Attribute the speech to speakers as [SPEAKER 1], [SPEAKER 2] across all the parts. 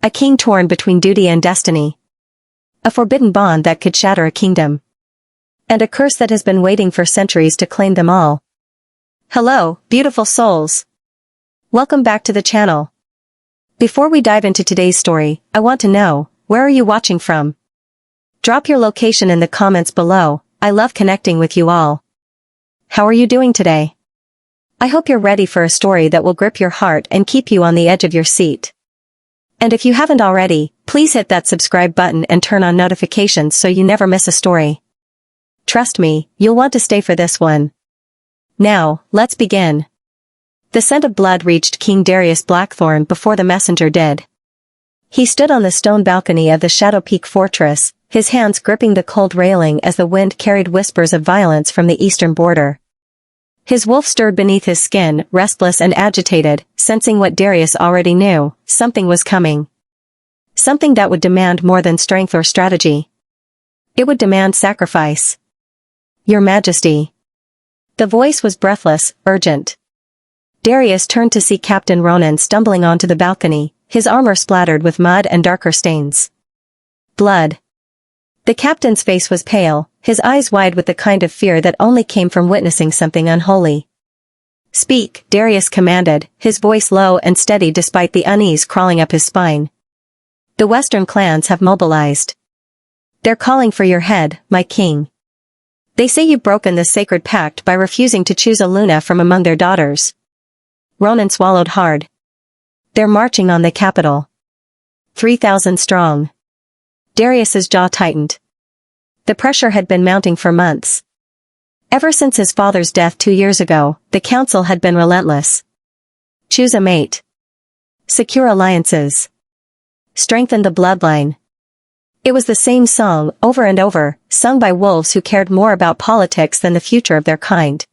[SPEAKER 1] A king torn between duty and destiny. A forbidden bond that could shatter a kingdom. And a curse that has been waiting for centuries to claim them all. Hello, beautiful souls. Welcome back to the channel. Before we dive into today's story, I want to know, where are you watching from? Drop your location in the comments below. I love connecting with you all. How are you doing today? I hope you're ready for a story that will grip your heart and keep you on the edge of your seat. And if you haven't already, please hit that subscribe button and turn on notifications so you never miss a story. Trust me, you'll want to stay for this one. Now, let's begin. The scent of blood reached King Darius Blackthorn before the messenger did. He stood on the stone balcony of the Shadow Peak Fortress, his hands gripping the cold railing as the wind carried whispers of violence from the eastern border. His wolf stirred beneath his skin, restless and agitated, sensing what Darius already knew: something was coming. Something that would demand more than strength or strategy. It would demand sacrifice. Your Majesty. The voice was breathless, urgent. Darius turned to see Captain Ronan stumbling onto the balcony, his armor splattered with mud and darker stains. Blood. The captain's face was pale, his eyes wide with the kind of fear that only came from witnessing something unholy. Speak, Darius commanded, his voice low and steady despite the unease crawling up his spine. The Western clans have mobilized. They're calling for your head, my king. They say you've broken the sacred pact by refusing to choose a Luna from among their daughters. Ronan swallowed hard. They're marching on the capital. 3,000 strong. Darius's jaw tightened. The pressure had been mounting for months. Ever since his father's death 2 years ago, the council had been relentless. Choose a mate. Secure alliances. Strengthen the bloodline. It was the same song, over and over, sung by wolves who cared more about politics than the future of their kind.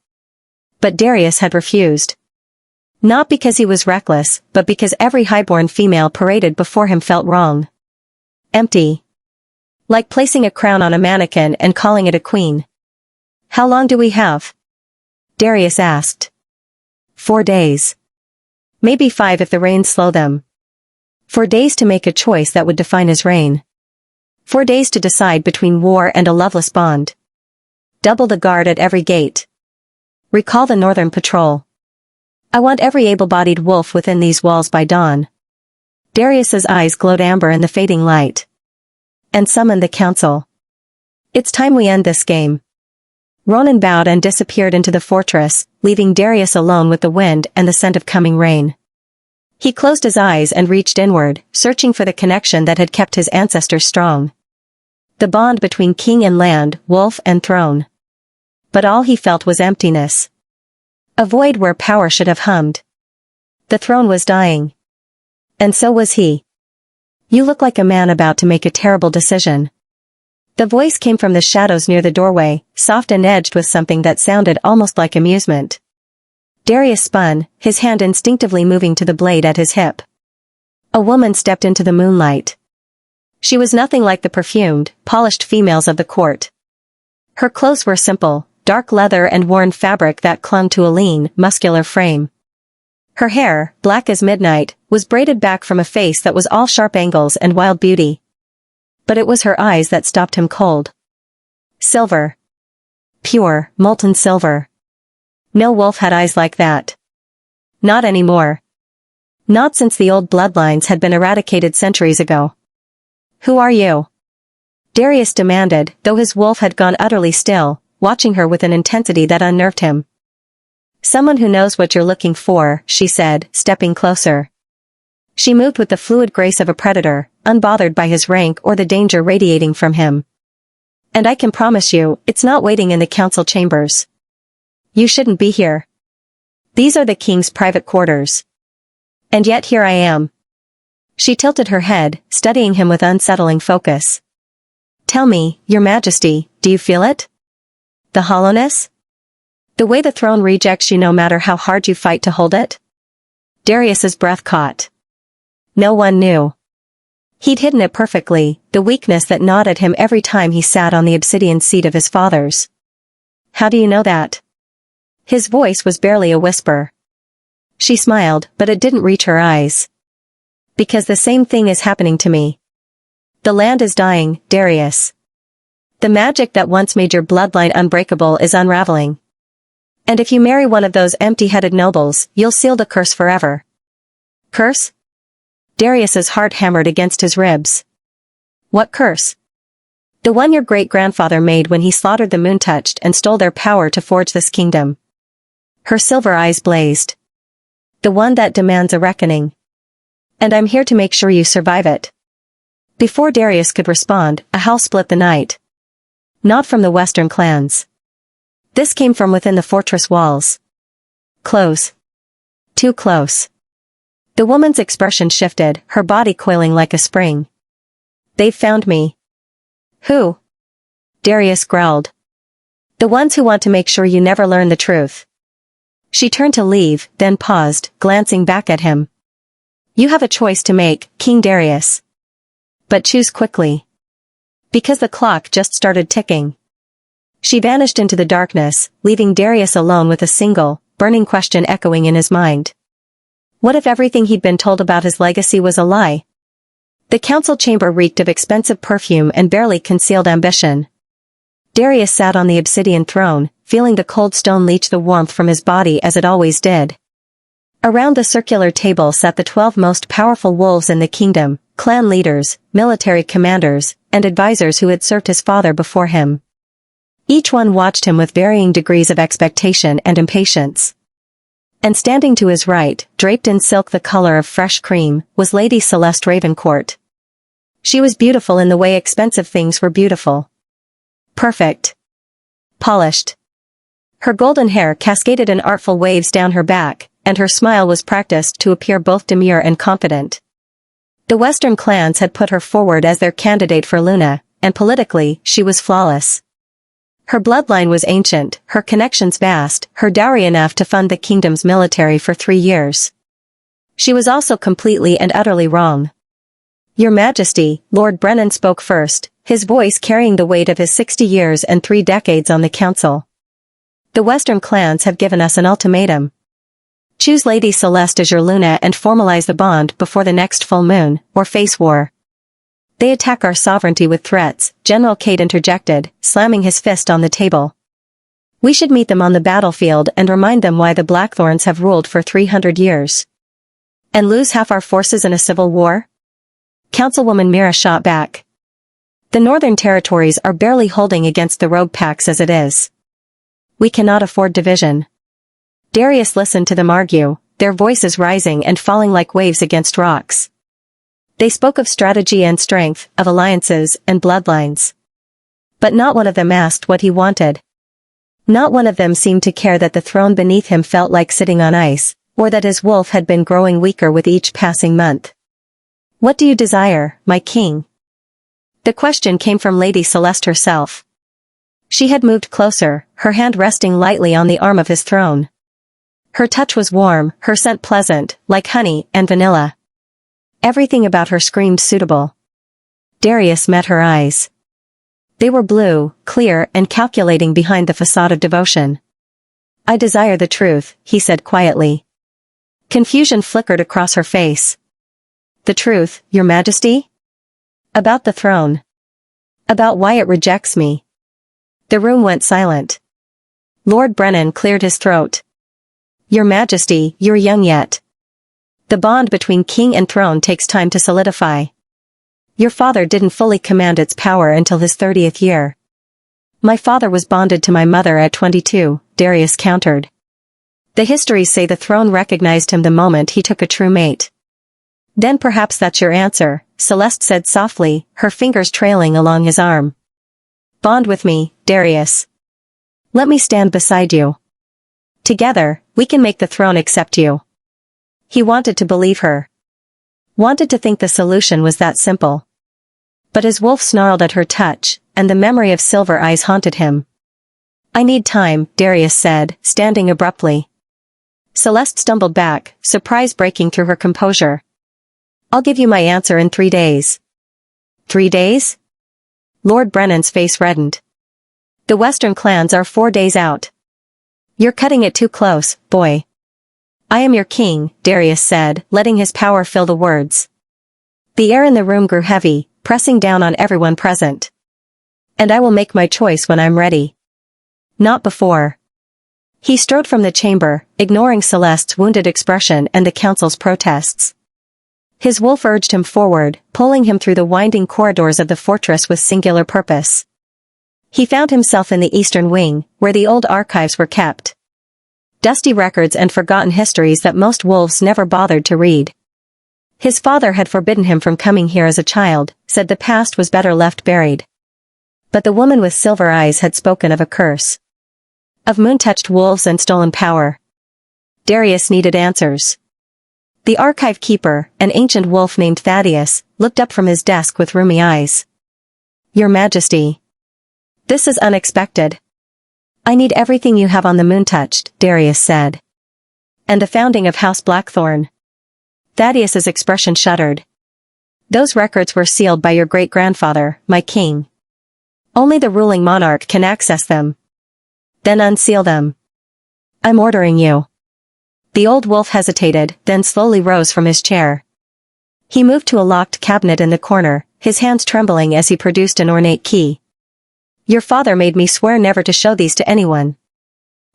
[SPEAKER 1] But Darius had refused. Not because he was reckless, but because every highborn female paraded before him felt wrong. Empty. Like placing a crown on a mannequin and calling it a queen. How long do we have? Darius asked. 4 days. Maybe 5 if the rains slow them. 4 days to make a choice that would define his reign. 4 days to decide between war and a loveless bond. Double the guard at every gate. Recall the Northern Patrol. I want every able-bodied wolf within these walls by dawn. Darius's eyes glowed amber in the fading light. And summon the council. It's time we end this game. Ronan bowed and disappeared into the fortress, leaving Darius alone with the wind and the scent of coming rain. He closed his eyes and reached inward, searching for the connection that had kept his ancestors strong. The bond between king and land, wolf and throne. But all he felt was emptiness. A void where power should have hummed. The throne was dying. And so was he. You look like a man about to make a terrible decision. The voice came from the shadows near the doorway, soft and edged with something that sounded almost like amusement. Darius spun, his hand instinctively moving to the blade at his hip. A woman stepped into the moonlight. She was nothing like the perfumed, polished females of the court. Her clothes were simple, dark leather and worn fabric that clung to a lean, muscular frame. Her hair, black as midnight, was braided back from a face that was all sharp angles and wild beauty. But it was her eyes that stopped him cold. Silver. Pure, molten silver. No wolf had eyes like that. Not anymore. Not since the old bloodlines had been eradicated centuries ago. Who are you? Darius demanded, though his wolf had gone utterly still, watching her with an intensity that unnerved him. Someone who knows what you're looking for, she said, stepping closer. She moved with the fluid grace of a predator, unbothered by his rank or the danger radiating from him. And I can promise you, it's not waiting in the council chambers. You shouldn't be here. These are the king's private quarters. And yet here I am. She tilted her head, studying him with unsettling focus. Tell me, Your Majesty, do you feel it? The hollowness? The way the throne rejects you no matter how hard you fight to hold it? Darius's breath caught. No one knew. He'd hidden it perfectly, the weakness that gnawed at him every time he sat on the obsidian seat of his fathers. How do you know that? His voice was barely a whisper. She smiled, but it didn't reach her eyes. Because the same thing is happening to me. The land is dying, Darius. The magic that once made your bloodline unbreakable is unraveling. And if you marry one of those empty-headed nobles, you'll seal the curse forever. Curse? Darius's heart hammered against his ribs. What curse? The one your great-grandfather made when he slaughtered the Moon-Touched and stole their power to forge this kingdom. Her silver eyes blazed. The one that demands a reckoning. And I'm here to make sure you survive it. Before Darius could respond, a howl split the night. Not from the western clans. This came from within the fortress walls. Close. Too close. The woman's expression shifted, her body coiling like a spring. They've found me. Who? Darius growled. The ones who want to make sure you never learn the truth. She turned to leave, then paused, glancing back at him. You have a choice to make, King Darius. But choose quickly. Because the clock just started ticking. She vanished into the darkness, leaving Darius alone with a single, burning question echoing in his mind. What if everything he'd been told about his legacy was a lie? The council chamber reeked of expensive perfume and barely concealed ambition. Darius sat on the obsidian throne, feeling the cold stone leach the warmth from his body as it always did. Around the circular table sat the 12 most powerful wolves in the kingdom, clan leaders, military commanders, and advisors who had served his father before him. Each one watched him with varying degrees of expectation and impatience. And standing to his right, draped in silk the color of fresh cream, was Lady Celeste Ravencourt. She was beautiful in the way expensive things were beautiful. Perfect. Polished. Her golden hair cascaded in artful waves down her back, and her smile was practiced to appear both demure and confident. The Western clans had put her forward as their candidate for Luna, and politically, she was flawless. Her bloodline was ancient, her connections vast, her dowry enough to fund the kingdom's military for 3 years. She was also completely and utterly wrong. Your Majesty, Lord Brennan spoke first, his voice carrying the weight of his 60 years and 3 decades on the council. The Western clans have given us an ultimatum. Choose Lady Celeste as your Luna and formalize the bond before the next full moon, or face war. They attack our sovereignty with threats, General Cade interjected, slamming his fist on the table. We should meet them on the battlefield and remind them why the Blackthorns have ruled for 300 years. And lose half our forces in a civil war? Councilwoman Mira shot back. The Northern Territories are barely holding against the rogue packs as it is. We cannot afford division. Darius listened to them argue, their voices rising and falling like waves against rocks. They spoke of strategy and strength, of alliances and bloodlines. But not one of them asked what he wanted. Not one of them seemed to care that the throne beneath him felt like sitting on ice, or that his wolf had been growing weaker with each passing month. What do you desire, my king? The question came from Lady Celeste herself. She had moved closer, her hand resting lightly on the arm of his throne. Her touch was warm, her scent pleasant, like honey and vanilla. Everything about her screamed suitable. Darius met her eyes. They were blue, clear, and calculating behind the facade of devotion. I desire the truth, he said quietly. Confusion flickered across her face. The truth, Your Majesty? About the throne. About why it rejects me. The room went silent. Lord Brennan cleared his throat. Your Majesty, you're young yet. The bond between king and throne takes time to solidify. Your father didn't fully command its power until his 30th year. My father was bonded to my mother at 22, Darius countered. The histories say the throne recognized him the moment he took a true mate. Then perhaps that's your answer, Celeste said softly, her fingers trailing along his arm. Bond with me, Darius. Let me stand beside you. Together, we can make the throne accept you. He wanted to believe her. Wanted to think the solution was that simple. But his wolf snarled at her touch, and the memory of silver eyes haunted him. I need time, Darius said, standing abruptly. Celeste stumbled back, surprise breaking through her composure. I'll give you my answer in 3 days. 3 days? Lord Brennan's face reddened. The Western clans are 4 days out. You're cutting it too close, boy. I am your king, Darius said, letting his power fill the words. The air in the room grew heavy, pressing down on everyone present. And I will make my choice when I'm ready. Not before. He strode from the chamber, ignoring Celeste's wounded expression and the council's protests. His wolf urged him forward, pulling him through the winding corridors of the fortress with singular purpose. He found himself in the eastern wing, where the old archives were kept. Dusty records and forgotten histories that most wolves never bothered to read. His father had forbidden him from coming here as a child, said the past was better left buried. But the woman with silver eyes had spoken of a curse. Of moon-touched wolves and stolen power. Darius needed answers. The archive keeper, an ancient wolf named Thaddeus, looked up from his desk with rheumy eyes. Your Majesty. This is unexpected. I need everything you have on the moon-touched, Darius said. And the founding of House Blackthorn. Thaddeus's expression shuddered. Those records were sealed by your great-grandfather, my king. Only the ruling monarch can access them. Then unseal them. I'm ordering you. The old wolf hesitated, then slowly rose from his chair. He moved to a locked cabinet in the corner, his hands trembling as he produced an ornate key. Your father made me swear never to show these to anyone.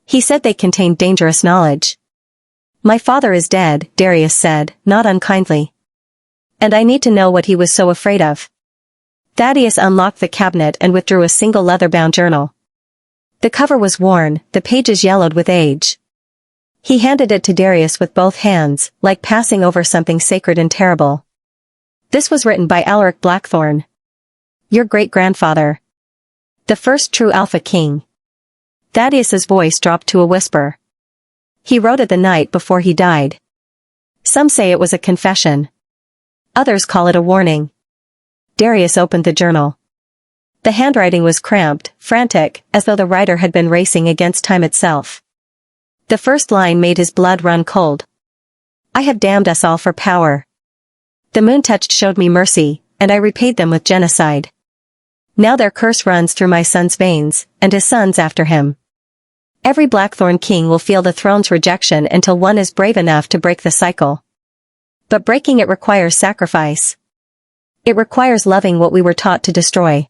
[SPEAKER 1] He said they contained dangerous knowledge. My father is dead, Darius said, not unkindly. And I need to know what he was so afraid of. Thaddeus unlocked the cabinet and withdrew a single leather-bound journal. The cover was worn, the pages yellowed with age. He handed it to Darius with both hands, like passing over something sacred and terrible. This was written by Alaric Blackthorn. Your great-grandfather. The first true Alpha King. Thaddeus's voice dropped to a whisper. He wrote it the night before he died. Some say it was a confession. Others call it a warning. Darius opened the journal. The handwriting was cramped, frantic, as though the writer had been racing against time itself. The first line made his blood run cold. I have damned us all for power. The moon-touched showed me mercy, and I repaid them with genocide. Now their curse runs through my son's veins, and his sons after him. Every Blackthorn king will feel the throne's rejection until one is brave enough to break the cycle. But breaking it requires sacrifice. It requires loving what we were taught to destroy.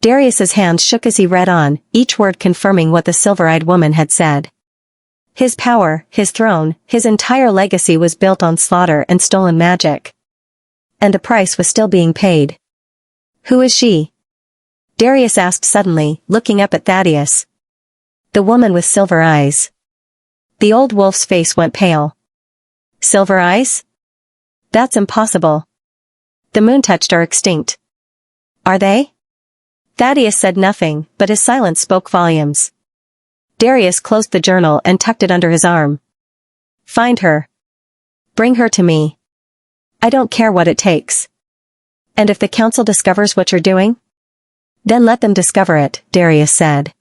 [SPEAKER 1] Darius's hands shook as he read on, each word confirming what the silver-eyed woman had said. His power, his throne, his entire legacy was built on slaughter and stolen magic. And a price was still being paid. Who is she? Darius asked suddenly, looking up at Thaddeus. The woman with silver eyes. The old wolf's face went pale. Silver eyes? That's impossible. The moon-touched are extinct. Are they? Thaddeus said nothing, but his silence spoke volumes. Darius closed the journal and tucked it under his arm. Find her. Bring her to me. I don't care what it takes. And if the council discovers what you're doing? Then let them discover it, Darius said.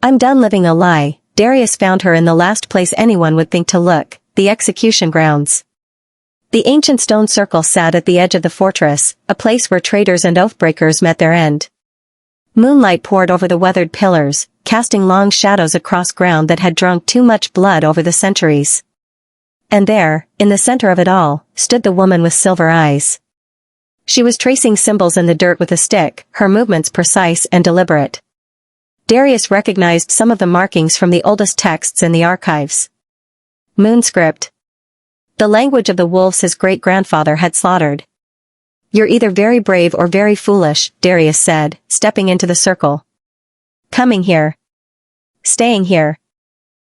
[SPEAKER 1] I'm done living a lie. Darius found her in the last place anyone would think to look, the execution grounds. The ancient stone circle sat at the edge of the fortress, a place where traitors and oathbreakers met their end. Moonlight poured over the weathered pillars, casting long shadows across ground that had drunk too much blood over the centuries. And there, in the center of it all, stood the woman with silver eyes. She was tracing symbols in the dirt with a stick, her movements precise and deliberate. Darius recognized some of the markings from the oldest texts in the archives. Moonscript. The language of the wolves his great-grandfather had slaughtered. You're either very brave or very foolish, Darius said, stepping into the circle. Coming here. Staying here.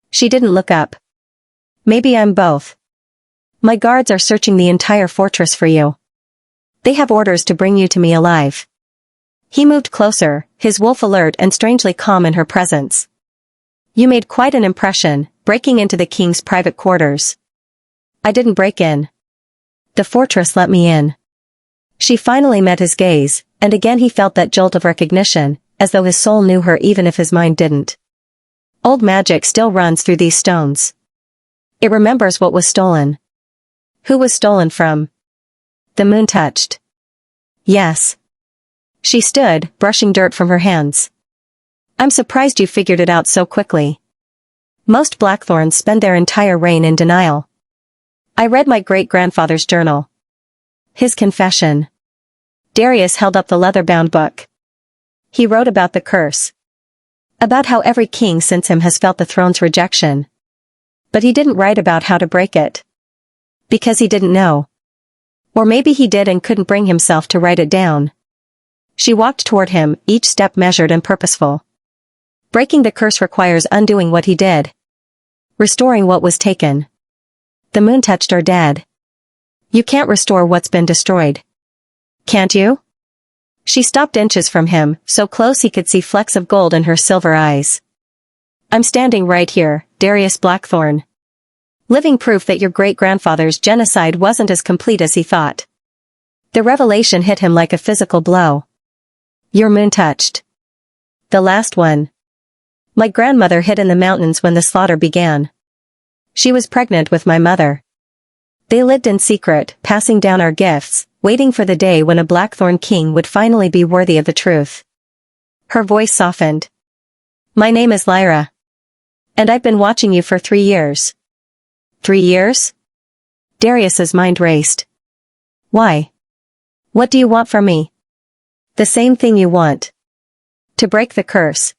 [SPEAKER 1] She didn't look up. Maybe I'm both. My guards are searching the entire fortress for you. They have orders to bring you to me alive. He moved closer, his wolf alert and strangely calm in her presence. You made quite an impression, breaking into the king's private quarters. I didn't break in. The fortress let me in. She finally met his gaze, and again he felt that jolt of recognition, as though his soul knew her even if his mind didn't. Old magic still runs through these stones. It remembers what was stolen. Who was stolen from? The moon touched. Yes. She stood, brushing dirt from her hands. I'm surprised you figured it out so quickly. Most Blackthorns spend their entire reign in denial. I read my great-grandfather's journal. His confession. Darius held up the leather-bound book. He wrote about the curse. About how every king since him has felt the throne's rejection. But he didn't write about how to break it. Because he didn't know. Or maybe he did and couldn't bring himself to write it down. She walked toward him, each step measured and purposeful. Breaking the curse requires undoing what he did. Restoring what was taken. The moon touched our dead. You can't restore what's been destroyed. Can't you? She stopped inches from him, so close he could see flecks of gold in her silver eyes. I'm standing right here, Darius Blackthorn. Living proof that your great-grandfather's genocide wasn't as complete as he thought. The revelation hit him like a physical blow. Your moon touched. The last one. My grandmother hid in the mountains when the slaughter began. She was pregnant with my mother. They lived in secret, passing down our gifts, waiting for the day when a Blackthorn king would finally be worthy of the truth. Her voice softened. My name is Lyra. And I've been watching you for 3 years. 3 years? Darius's mind raced. Why? What do you want from me? The same thing you want. To break the curse.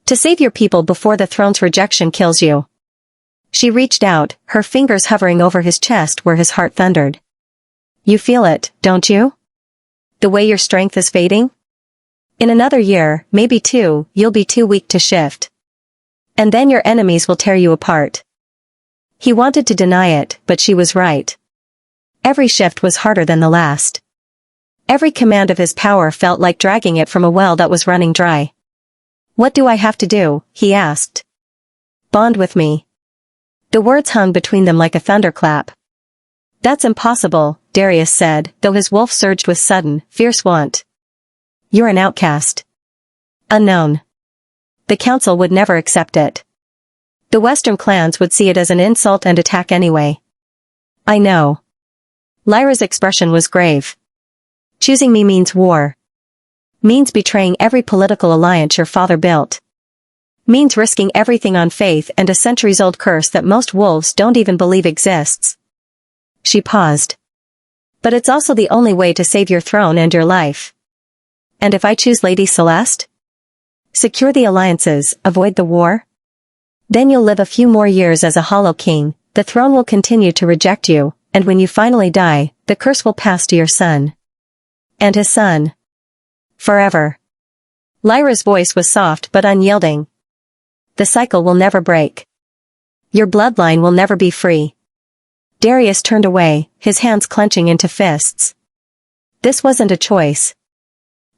[SPEAKER 1] To save your people before the throne's rejection kills you. She reached out, her fingers hovering over his chest where his heart thundered. You feel it, don't you? The way your strength is fading? In another year, maybe 2, you'll be too weak to shift. And then your enemies will tear you apart. He wanted to deny it, but she was right. Every shift was harder than the last. Every command of his power felt like dragging it from a well that was running dry. What do I have to do? He asked. Bond with me. The words hung between them like a thunderclap. That's impossible, Darius said, though his wolf surged with sudden, fierce want. You're an outcast. Unknown. The council would never accept it. The Western clans would see it as an insult and attack anyway. I know. Lyra's expression was grave. Choosing me means war. Means betraying every political alliance your father built. Means risking everything on faith and a centuries-old curse that most wolves don't even believe exists. She paused. But it's also the only way to save your throne and your life. And if I choose Lady Celeste? Secure the alliances, avoid the war? Then you'll live a few more years as a hollow king, the throne will continue to reject you, and when you finally die, the curse will pass to your son. And his son. Forever. Lyra's voice was soft but unyielding. The cycle will never break. Your bloodline will never be free. Darius turned away, his hands clenching into fists. This wasn't a choice.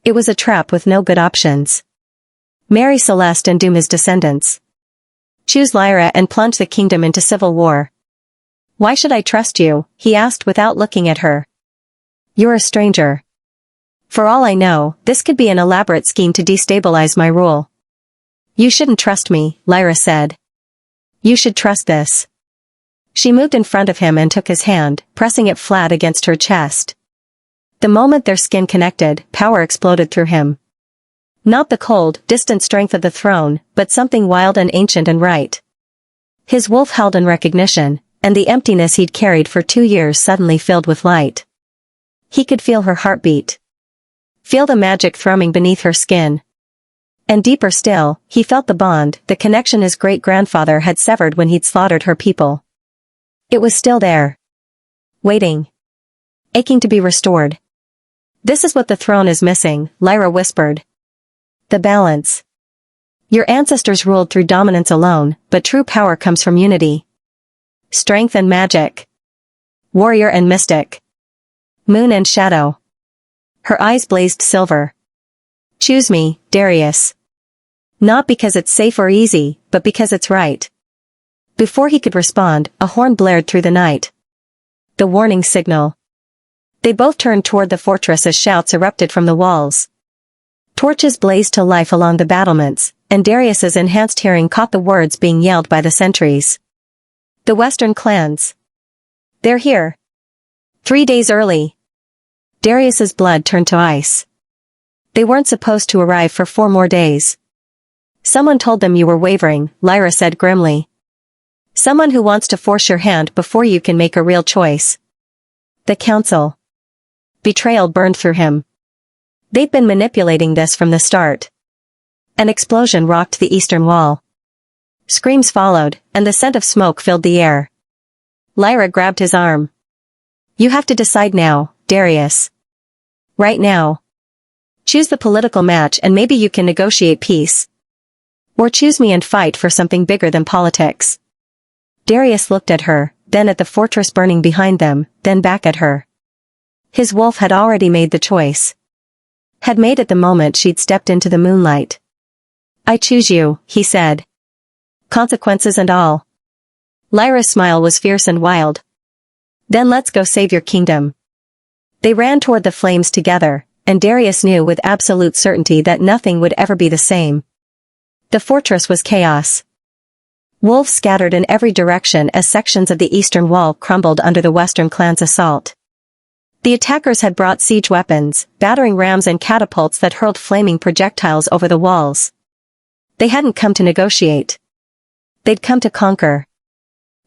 [SPEAKER 1] It was a trap with no good options. Marry Celeste and doom his descendants. Choose Lyra and plunge the kingdom into civil war. Why should I trust you? He asked without looking at her. You're a stranger. For all I know, this could be an elaborate scheme to destabilize my rule. You shouldn't trust me, Lyra said. You should trust this. She moved in front of him and took his hand, pressing it flat against her chest. The moment their skin connected, power exploded through him. Not the cold, distant strength of the throne, but something wild and ancient and right. His wolf held in recognition, and the emptiness he'd carried for 2 years suddenly filled with light. He could feel her heartbeat. Feel the magic thrumming beneath her skin. And deeper still, he felt the bond, the connection his great-grandfather had severed when he'd slaughtered her people. It was still there. Waiting. Aching to be restored. This is what the throne is missing, Lyra whispered. The balance. Your ancestors ruled through dominance alone, but true power comes from unity. Strength and magic. Warrior and mystic. Moon and shadow. Her eyes blazed silver. Choose me, Darius. Not because it's safe or easy, but because it's right. Before he could respond, a horn blared through the night. The warning signal. They both turned toward the fortress as shouts erupted from the walls. Torches blazed to life along the battlements, and Darius's enhanced hearing caught the words being yelled by the sentries. The Western clans. They're here. 3 days early. Darius's blood turned to ice. They weren't supposed to arrive for 4 more days. Someone told them you were wavering, Lyra said grimly. Someone who wants to force your hand before you can make a real choice. The council. Betrayal burned through him. They'd been manipulating this from the start. An explosion rocked the eastern wall. Screams followed, and the scent of smoke filled the air. Lyra grabbed his arm. You have to decide now, Darius. Right now. Choose the political match and maybe you can negotiate peace. Or choose me and fight for something bigger than politics. Darius looked at her, then at the fortress burning behind them, then back at her. His wolf had already made the choice. Had made it the moment she'd stepped into the moonlight. I choose you, he said. Consequences and all. Lyra's smile was fierce and wild. Then let's go save your kingdom. They ran toward the flames together, and Darius knew with absolute certainty that nothing would ever be the same. The fortress was chaos. Wolves scattered in every direction as sections of the eastern wall crumbled under the western clan's assault. The attackers had brought siege weapons, battering rams and catapults that hurled flaming projectiles over the walls. They hadn't come to negotiate. They'd come to conquer.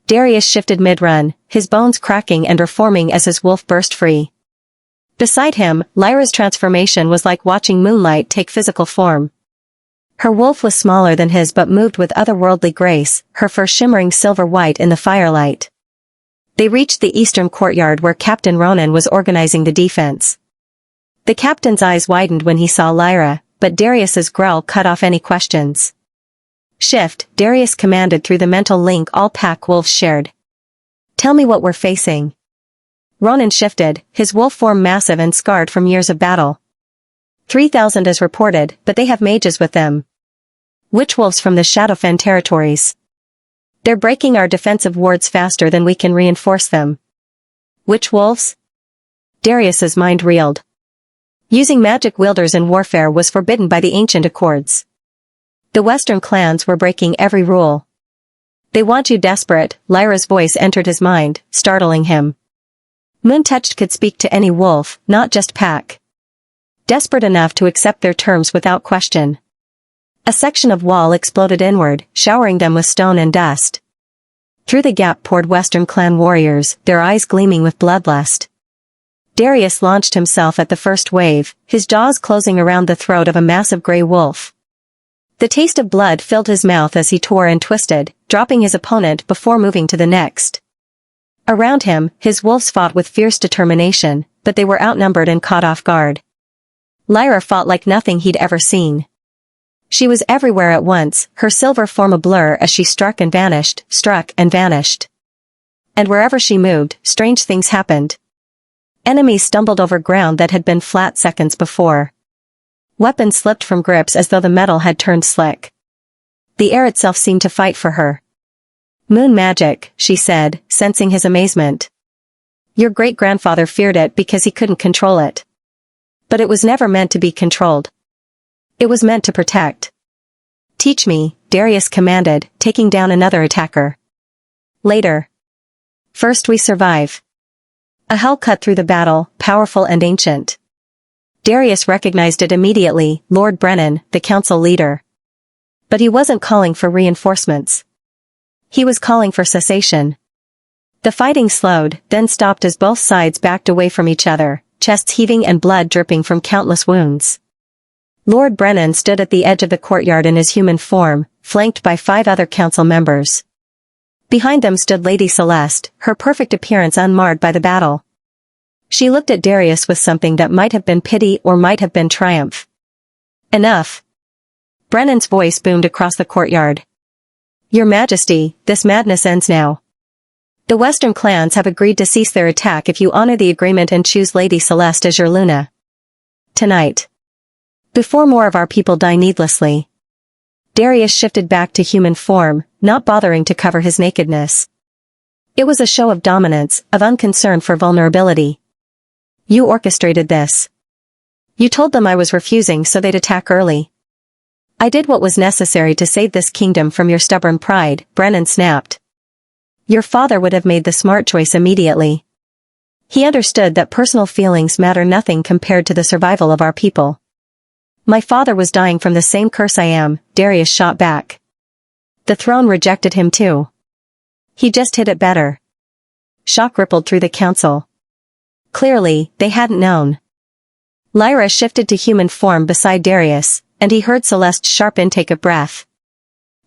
[SPEAKER 1] Darius shifted mid-run, his bones cracking and reforming as his wolf burst free. Beside him, Lyra's transformation was like watching moonlight take physical form. Her wolf was smaller than his but moved with otherworldly grace, her fur shimmering silver-white in the firelight. They reached the eastern courtyard where Captain Ronan was organizing the defense. The captain's eyes widened when he saw Lyra, but Darius's growl cut off any questions. Shift, Darius commanded through the mental link all pack wolves shared. Tell me what we're facing. Ronan shifted, his wolf form massive and scarred from years of battle. 3,000 is reported, but they have mages with them. Witch wolves from the Shadowfen territories. They're breaking our defensive wards faster than we can reinforce them. Witch wolves? Darius's mind reeled. Using magic wielders in warfare was forbidden by the ancient accords. The western clans were breaking every rule. They want you desperate, Lyra's voice entered his mind, startling him. Moon-touched could speak to any wolf, not just pack. Desperate enough to accept their terms without question. A section of wall exploded inward, showering them with stone and dust. Through the gap poured western clan warriors, their eyes gleaming with bloodlust. Darius launched himself at the first wave, his jaws closing around the throat of a massive gray wolf. The taste of blood filled his mouth as he tore and twisted, dropping his opponent before moving to the next. Around him, his wolves fought with fierce determination, but they were outnumbered and caught off guard. Lyra fought like nothing he'd ever seen. She was everywhere at once, her silver form a blur as she struck and vanished. And wherever she moved, strange things happened. Enemies stumbled over ground that had been flat seconds before. Weapons slipped from grips as though the metal had turned slick. The air itself seemed to fight for her. Moon magic, she said, sensing his amazement. Your great-grandfather feared it because he couldn't control it. But it was never meant to be controlled. It was meant to protect. Teach me, Darius commanded, taking down another attacker. Later. First we survive. A hell cut through the battle, powerful and ancient. Darius recognized it immediately, Lord Brennan, the council leader. But he wasn't calling for reinforcements. He was calling for cessation. The fighting slowed, then stopped as both sides backed away from each other, chests heaving and blood dripping from countless wounds. Lord Brennan stood at the edge of the courtyard in his human form, flanked by 5 other council members. Behind them stood Lady Celeste, her perfect appearance unmarred by the battle. She looked at Darius with something that might have been pity or might have been triumph. Enough. Brennan's voice boomed across the courtyard. Your Majesty, this madness ends now. The Western clans have agreed to cease their attack if you honor the agreement and choose Lady Celeste as your Luna. Tonight. Before more of our people die needlessly. Darius shifted back to human form, not bothering to cover his nakedness. It was a show of dominance, of unconcern for vulnerability. You orchestrated this. You told them I was refusing so they'd attack early. I did what was necessary to save this kingdom from your stubborn pride, Brennan snapped. Your father would have made the smart choice immediately. He understood that personal feelings matter nothing compared to the survival of our people. My father was dying from the same curse I am, Darius shot back. The throne rejected him too. He just hid it better. Shock rippled through the council. Clearly, they hadn't known. Lyra shifted to human form beside Darius, and he heard Celeste's sharp intake of breath.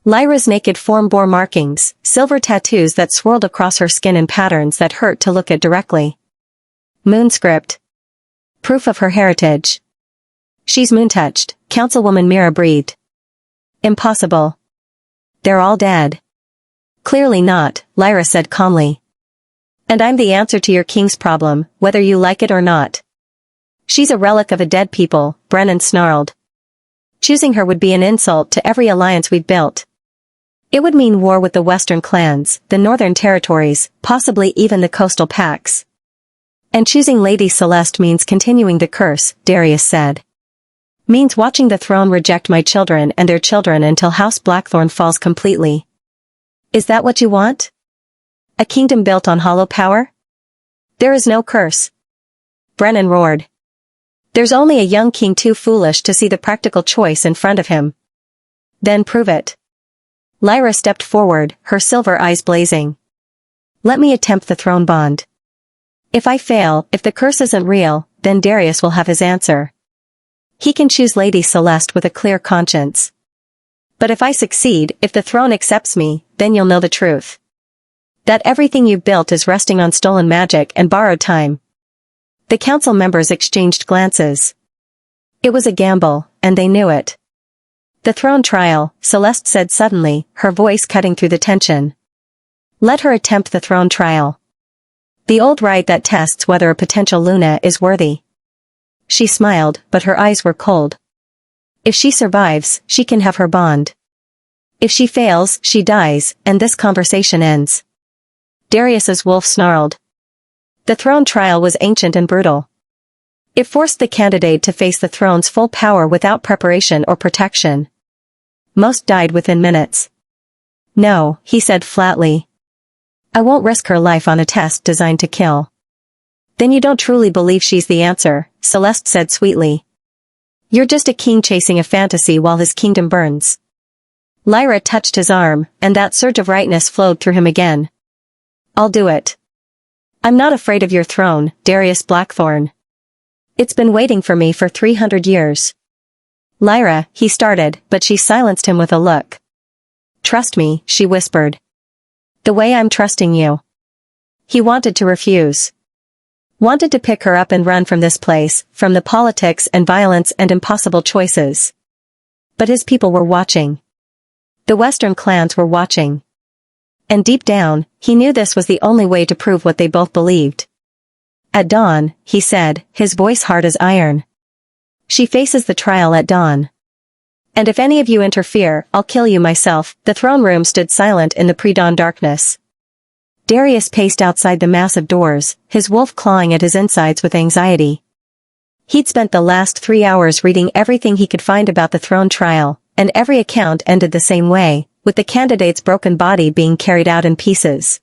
[SPEAKER 1] Lyra's naked form bore markings, silver tattoos that swirled across her skin in patterns that hurt to look at directly. Moonscript. Proof of her heritage. She's moon-touched, Councilwoman Mira breathed. Impossible. They're all dead. Clearly not, Lyra said calmly. And I'm the answer to your king's problem, whether you like it or not. She's a relic of a dead people, Brennan snarled. Choosing her would be an insult to every alliance we've built. It would mean war with the Western clans, the Northern territories, possibly even the coastal pacts. And choosing Lady Celeste means continuing the curse, Darius said. Means watching the throne reject my children and their children until House Blackthorn falls completely. Is that what you want? A kingdom built on hollow power? There is no curse. Brennan roared. There's only a young king too foolish to see the practical choice in front of him. Then prove it. Lyra stepped forward, her silver eyes blazing. Let me attempt the throne bond. If I fail, if the curse isn't real, then Darius will have his answer. He can choose Lady Celeste with a clear conscience. But if I succeed, if the throne accepts me, then you'll know the truth. That everything you've built is resting on stolen magic and borrowed time. The council members exchanged glances. It was a gamble, and they knew it. The throne trial, Celeste said suddenly, her voice cutting through the tension. Let her attempt the throne trial. The old rite that tests whether a potential Luna is worthy. She smiled, but her eyes were cold. If she survives, she can have her bond. If she fails, she dies, and this conversation ends. Darius's wolf snarled. The throne trial was ancient and brutal. It forced the candidate to face the throne's full power without preparation or protection. Most died within minutes. No, he said flatly. I won't risk her life on a test designed to kill. Then you don't truly believe she's the answer, Celeste said sweetly. You're just a king chasing a fantasy while his kingdom burns. Lyra touched his arm, and that surge of rightness flowed through him again. I'll do it. I'm not afraid of your throne, Darius Blackthorn. It's been waiting for me for 300 years. Lyra, he started, but she silenced him with a look. Trust me, she whispered. The way I'm trusting you. He wanted to refuse. Wanted to pick her up and run from this place, from the politics and violence and impossible choices. But his people were watching. The Western clans were watching. And deep down, he knew this was the only way to prove what they both believed. At dawn, he said, his voice hard as iron. She faces the trial at dawn. And if any of you interfere, I'll kill you myself. The throne room stood silent in the pre-dawn darkness. Darius paced outside the massive doors, his wolf clawing at his insides with anxiety. He'd spent the last 3 hours reading everything he could find about the throne trial, and every account ended the same way, with the candidate's broken body being carried out in pieces.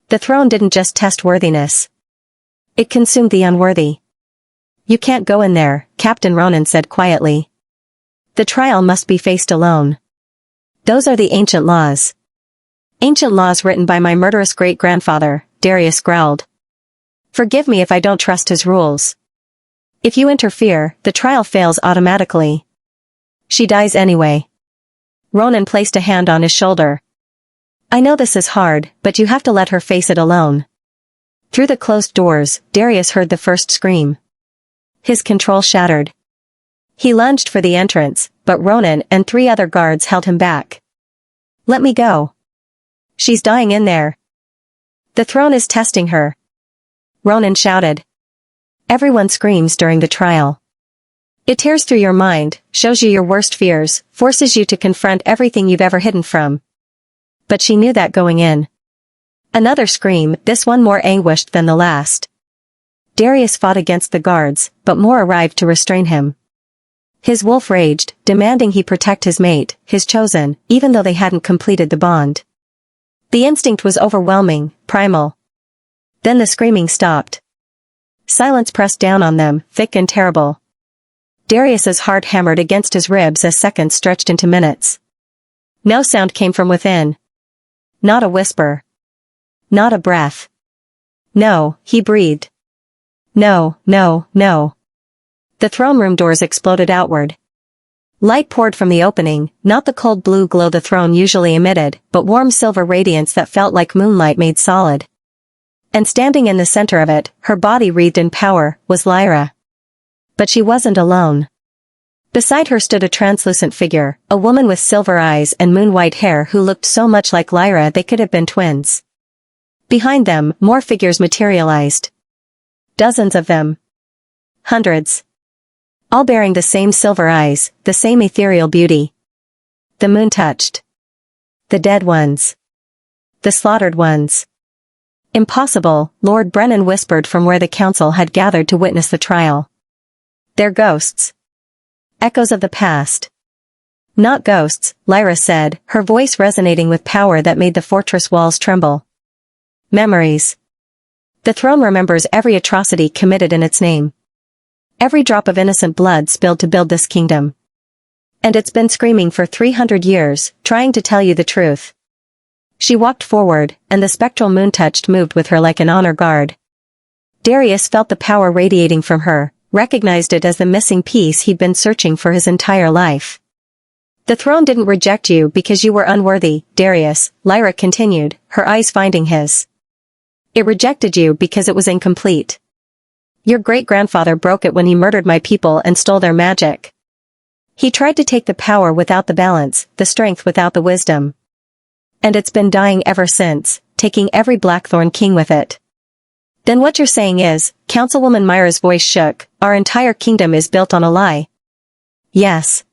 [SPEAKER 1] The throne didn't just test worthiness. It consumed the unworthy. You can't go in there, Captain Ronan said quietly. The trial must be faced alone. Those are the ancient laws. Ancient laws written by my murderous great-grandfather, Darius growled. Forgive me if I don't trust his rules. If you interfere, the trial fails automatically. She dies anyway. Ronan placed a hand on his shoulder. I know this is hard, but you have to let her face it alone. Through the closed doors, Darius heard the first scream. His control shattered. He lunged for the entrance, but Ronan and 3 other guards held him back. Let me go. She's dying in there. The throne is testing her. Ronan shouted. Everyone screams during the trial. It tears through your mind, shows you your worst fears, forces you to confront everything you've ever hidden from. But she knew that going in. Another scream, this one more anguished than the last. Darius fought against the guards, but more arrived to restrain him. His wolf raged, demanding he protect his mate, his chosen, even though they hadn't completed the bond. The instinct was overwhelming, primal. Then the screaming stopped. Silence pressed down on them, thick and terrible. Darius's heart hammered against his ribs as seconds stretched into minutes. No sound came from within. Not a whisper. Not a breath. No, he breathed. No, no, no. The throne room doors exploded outward. Light poured from the opening, not the cold blue glow the throne usually emitted, but warm silver radiance that felt like moonlight made solid. And standing in the center of it, her body wreathed in power, was Lyra. But she wasn't alone. Beside her stood a translucent figure, a woman with silver eyes and moon-white hair who looked so much like Lyra they could have been twins. Behind them, more figures materialized. Dozens of them. Hundreds. All bearing the same silver eyes, the same ethereal beauty. The moon touched. The dead ones. The slaughtered ones. Impossible, Lord Brennan whispered from where the council had gathered to witness the trial. They're ghosts. Echoes of the past. Not ghosts, Lyra said, her voice resonating with power that made the fortress walls tremble. Memories. The throne remembers every atrocity committed in its name. Every drop of innocent blood spilled to build this kingdom. And it's been screaming for 300 years, trying to tell you the truth. She walked forward, and the spectral moon-touched moved with her like an honor guard. Darius felt the power radiating from her, recognized it as the missing piece he'd been searching for his entire life. The throne didn't reject you because you were unworthy, Darius, Lyra continued, her eyes finding his. It rejected you because it was incomplete. Your great-grandfather broke it when he murdered my people and stole their magic. He tried to take the power without the balance, the strength without the wisdom. And it's been dying ever since, taking every Blackthorn king with it. Then what you're saying is, Councilwoman Myra's voice shook, our entire kingdom is built on a lie. Yes.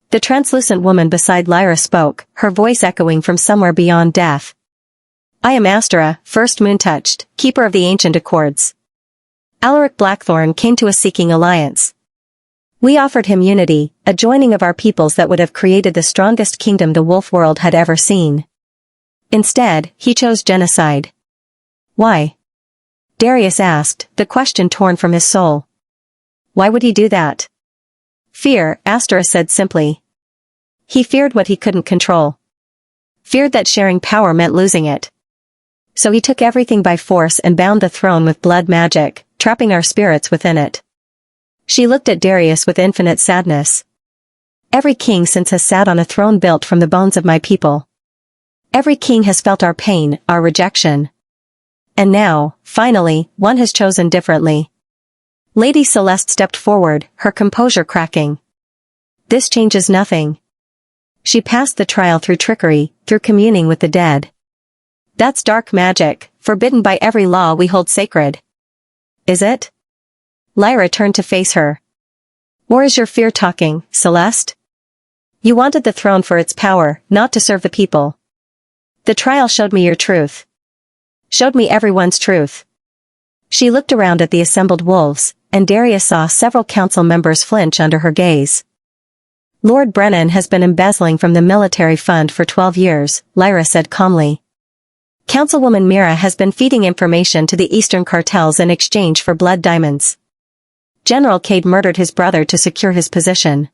[SPEAKER 1] The translucent woman beside Lyra spoke, her voice echoing from somewhere beyond death. I am Astera, first moon-touched, keeper of the ancient accords. Alaric Blackthorn came to us seeking alliance. We offered him unity, a joining of our peoples that would have created the strongest kingdom the wolf world had ever seen. Instead, he chose genocide. Why? Darius asked, the question torn from his soul. Why would he do that? Fear, Astera said simply. He feared what he couldn't control. Feared that sharing power meant losing it. So he took everything by force and bound the throne with blood magic, trapping our spirits within it. She looked at Darius with infinite sadness. Every king since has sat on a throne built from the bones of my people. Every king has felt our pain, our rejection. And now, finally, one has chosen differently. Lady Celeste stepped forward, her composure cracking. This changes nothing. She passed the trial through trickery, through communing with the dead. That's dark magic, forbidden by every law we hold sacred. Is it? Lyra turned to face her. Or is your fear talking, Celeste? You wanted the throne for its power, not to serve the people. The trial showed me your truth. Showed me everyone's truth. She looked around at the assembled wolves, and Darius saw several council members flinch under her gaze. Lord Brennan has been embezzling from the military fund for 12 years, Lyra said calmly. Councilwoman Mira has been feeding information to the Eastern cartels in exchange for blood diamonds. General Cade murdered his brother to secure his position.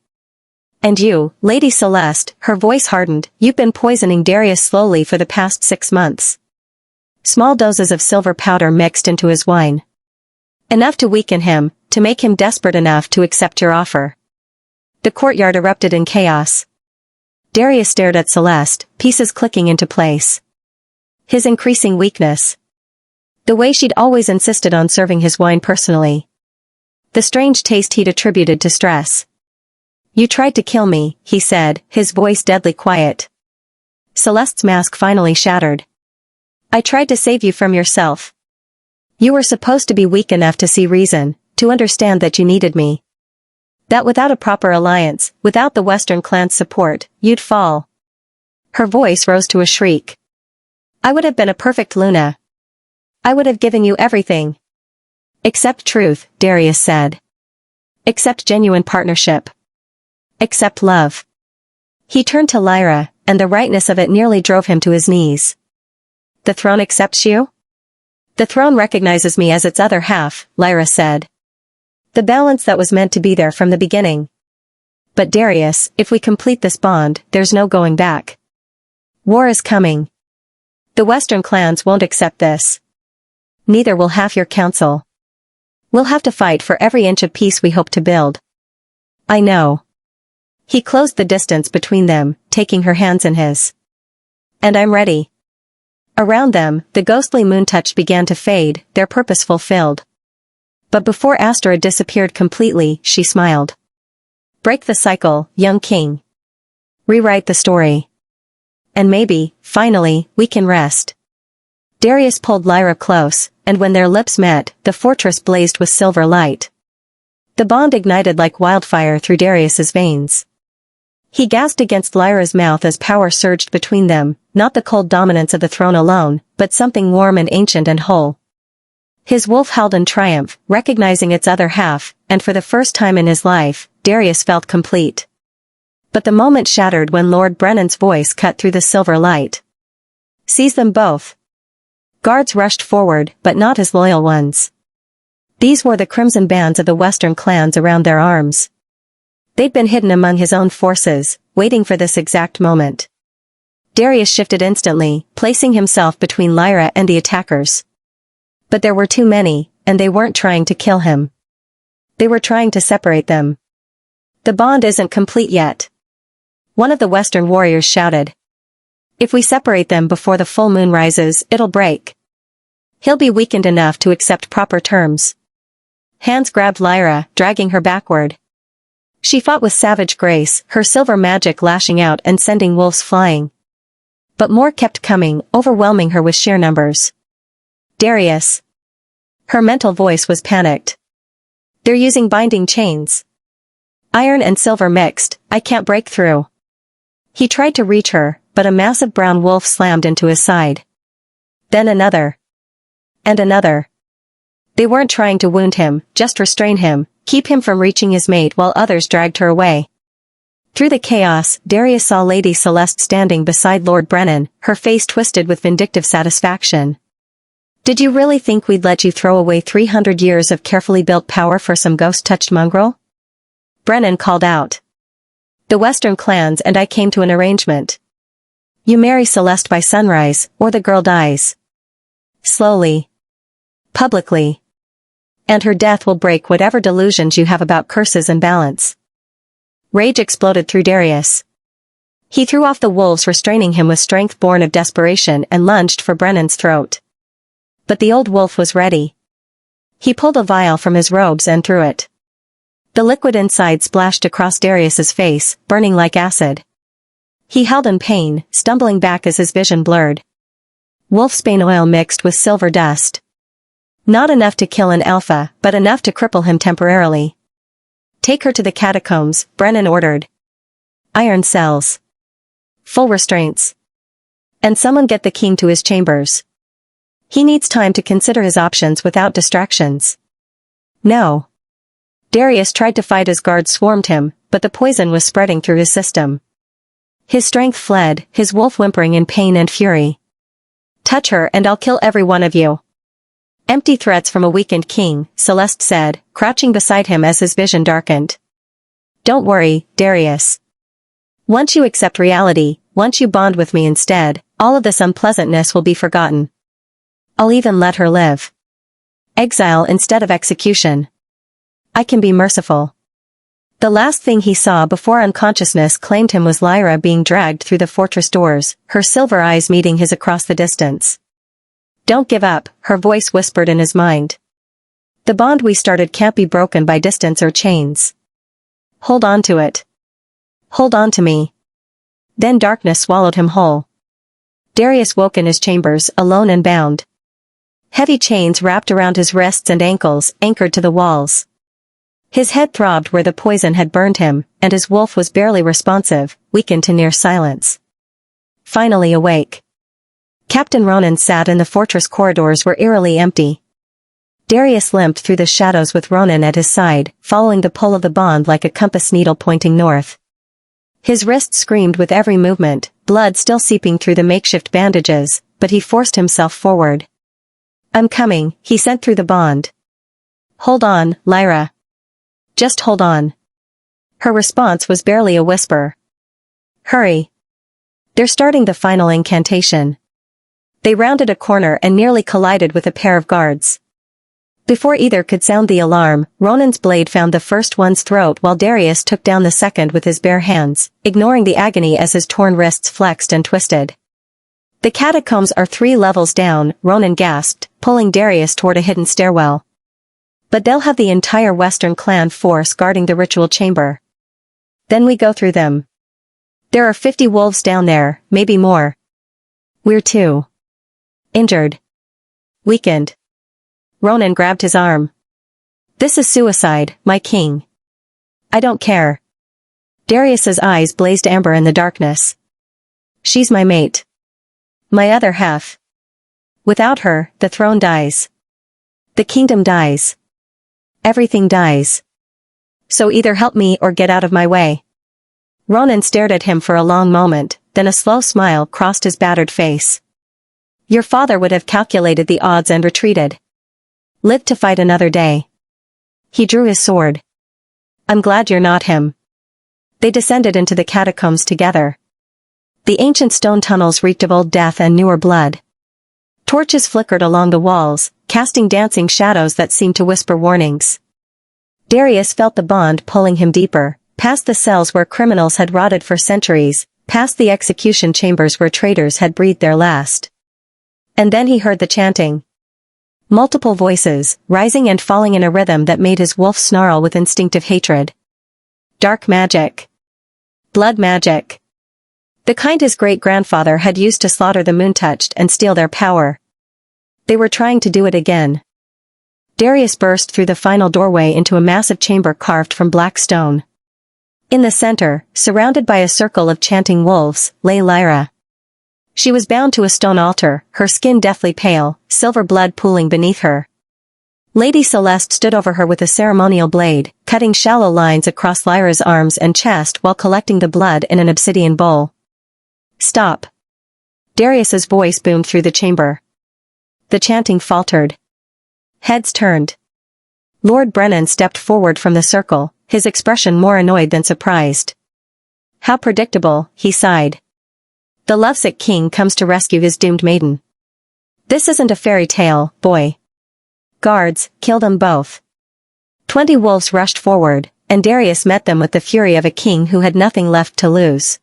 [SPEAKER 1] And you, Lady Celeste, her voice hardened, you've been poisoning Darius slowly for the past 6 months. Small doses of silver powder mixed into his wine. Enough to weaken him, to make him desperate enough to accept your offer. The courtyard erupted in chaos. Darius stared at Celeste, pieces clicking into place. His increasing weakness. The way she'd always insisted on serving his wine personally. The strange taste he'd attributed to stress. You tried to kill me, he said, his voice deadly quiet. Celeste's mask finally shattered. I tried to save you from yourself. You were supposed to be weak enough to see reason, to understand that you needed me. That without a proper alliance, without the Western clan's support, you'd fall. Her voice rose to a shriek. I would have been a perfect Luna. I would have given you everything. Except truth, Darius said. Except genuine partnership. Except love. He turned to Lyra, and the rightness of it nearly drove him to his knees. The throne accepts you? The throne recognizes me as its other half, Lyra said. The balance that was meant to be there from the beginning. But Darius, if we complete this bond, there's no going back. War is coming. The Western clans won't accept this. Neither will half your council. We'll have to fight for every inch of peace we hope to build. I know. He closed the distance between them, taking her hands in his. And I'm ready. Around them, the ghostly moon touch began to fade, their purpose fulfilled. But before Asteroid disappeared completely, she smiled. Break the cycle, young king. Rewrite the story. And maybe, finally, we can rest. Darius pulled Lyra close, and when their lips met, the fortress blazed with silver light. The bond ignited like wildfire through Darius's veins. He gasped against Lyra's mouth as power surged between them, not the cold dominance of the throne alone, but something warm and ancient and whole. His wolf howled in triumph, recognizing its other half, and for the first time in his life, Darius felt complete. But the moment shattered when Lord Brennan's voice cut through the silver light. Seize them both. Guards rushed forward, but not his loyal ones. These were the crimson bands of the western clans around their arms. They'd been hidden among his own forces, waiting for this exact moment. Darius shifted instantly, placing himself between Lyra and the attackers. But there were too many, and they weren't trying to kill him. They were trying to separate them. The bond isn't complete yet. One of the western warriors shouted. If we separate them before the full moon rises, it'll break. He'll be weakened enough to accept proper terms. Hands grabbed Lyra, dragging her backward. She fought with savage grace, her silver magic lashing out and sending wolves flying. But more kept coming, overwhelming her with sheer numbers. Darius. Her mental voice was panicked. They're using binding chains. Iron and silver mixed, I can't break through. He tried to reach her, but a massive brown wolf slammed into his side. Then another. And another. They weren't trying to wound him, just restrain him, keep him from reaching his mate while others dragged her away. Through the chaos, Darius saw Lady Celeste standing beside Lord Brennan, her face twisted with vindictive satisfaction. Did you really think we'd let you throw away 300 years of carefully built power for some ghost-touched mongrel? Brennan called out. The Western clans and I came to an arrangement. You marry Celeste by sunrise, or the girl dies. Slowly. Publicly. And her death will break whatever delusions you have about curses and balance. Rage exploded through Darius. He threw off the wolves restraining him with strength born of desperation and lunged for Brennan's throat. But the old wolf was ready. He pulled a vial from his robes and threw it. The liquid inside splashed across Darius's face, burning like acid. He held in pain, stumbling back as his vision blurred. Wolfsbane oil mixed with silver dust. Not enough to kill an alpha, but enough to cripple him temporarily. Take her to the catacombs, Brennan ordered. Iron cells. Full restraints. And someone get the king to his chambers. He needs time to consider his options without distractions. No. Darius tried to fight as guards swarmed him, but the poison was spreading through his system. His strength fled, his wolf whimpering in pain and fury. Touch her and I'll kill every one of you. Empty threats from a weakened king, Celeste said, crouching beside him as his vision darkened. Don't worry, Darius. Once you accept reality, once you bond with me instead, all of this unpleasantness will be forgotten. I'll even let her live. Exile instead of execution. I can be merciful. The last thing he saw before unconsciousness claimed him was Lyra being dragged through the fortress doors, her silver eyes meeting his across the distance. Don't give up, her voice whispered in his mind. The bond we started can't be broken by distance or chains. Hold on to it. Hold on to me. Then darkness swallowed him whole. Darius woke in his chambers, alone and bound. Heavy chains wrapped around his wrists and ankles, anchored to the walls. His head throbbed where the poison had burned him, and his wolf was barely responsive, weakened to near silence. Finally awake. Captain Ronan sat in the fortress corridors were eerily empty. Darius limped through the shadows with Ronan at his side, following the pull of the bond like a compass needle pointing north. His wrist screamed with every movement, blood still seeping through the makeshift bandages, but he forced himself forward. I'm coming, he sent through the bond. Hold on, Lyra. Just hold on. Her response was barely a whisper. Hurry. They're starting the final incantation. They rounded a corner and nearly collided with a pair of guards. Before either could sound the alarm, Ronan's blade found the first one's throat while Darius took down the second with his bare hands, ignoring the agony as his torn wrists flexed and twisted. The catacombs are 3 levels down, Ronan gasped, pulling Darius toward a hidden stairwell. But they'll have the entire Western clan force guarding the ritual chamber. Then we go through them. There are 50 wolves down there, maybe more. We're too injured. Weakened. Ronan grabbed his arm. This is suicide, my king. I don't care. Darius's eyes blazed amber in the darkness. She's my mate. My other half. Without her, the throne dies. The kingdom dies. Everything dies. So either help me or get out of my way. Ronan stared at him for a long moment, then a slow smile crossed his battered face. Your father would have calculated the odds and retreated. Lived to fight another day. He drew his sword. I'm glad you're not him. They descended into the catacombs together. The ancient stone tunnels reeked of old death and newer blood. Torches flickered along the walls, casting dancing shadows that seemed to whisper warnings. Darius felt the bond pulling him deeper, past the cells where criminals had rotted for centuries, past the execution chambers where traitors had breathed their last. And then he heard the chanting. Multiple voices, rising and falling in a rhythm that made his wolf snarl with instinctive hatred. Dark magic. Blood magic. The kind his great-grandfather had used to slaughter the Moon-Touched and steal their power. They were trying to do it again. Darius burst through the final doorway into a massive chamber carved from black stone. In the center, surrounded by a circle of chanting wolves, lay Lyra. She was bound to a stone altar, her skin deathly pale, silver blood pooling beneath her. Lady Celeste stood over her with a ceremonial blade, cutting shallow lines across Lyra's arms and chest while collecting the blood in an obsidian bowl. Stop. Darius's voice boomed through the chamber. The chanting faltered. Heads turned. Lord Brennan stepped forward from the circle, his expression more annoyed than surprised. How predictable, he sighed. The lovesick king comes to rescue his doomed maiden. This isn't a fairy tale, boy. Guards, kill them both. 20 wolves rushed forward, and Darius met them with the fury of a king who had nothing left to lose.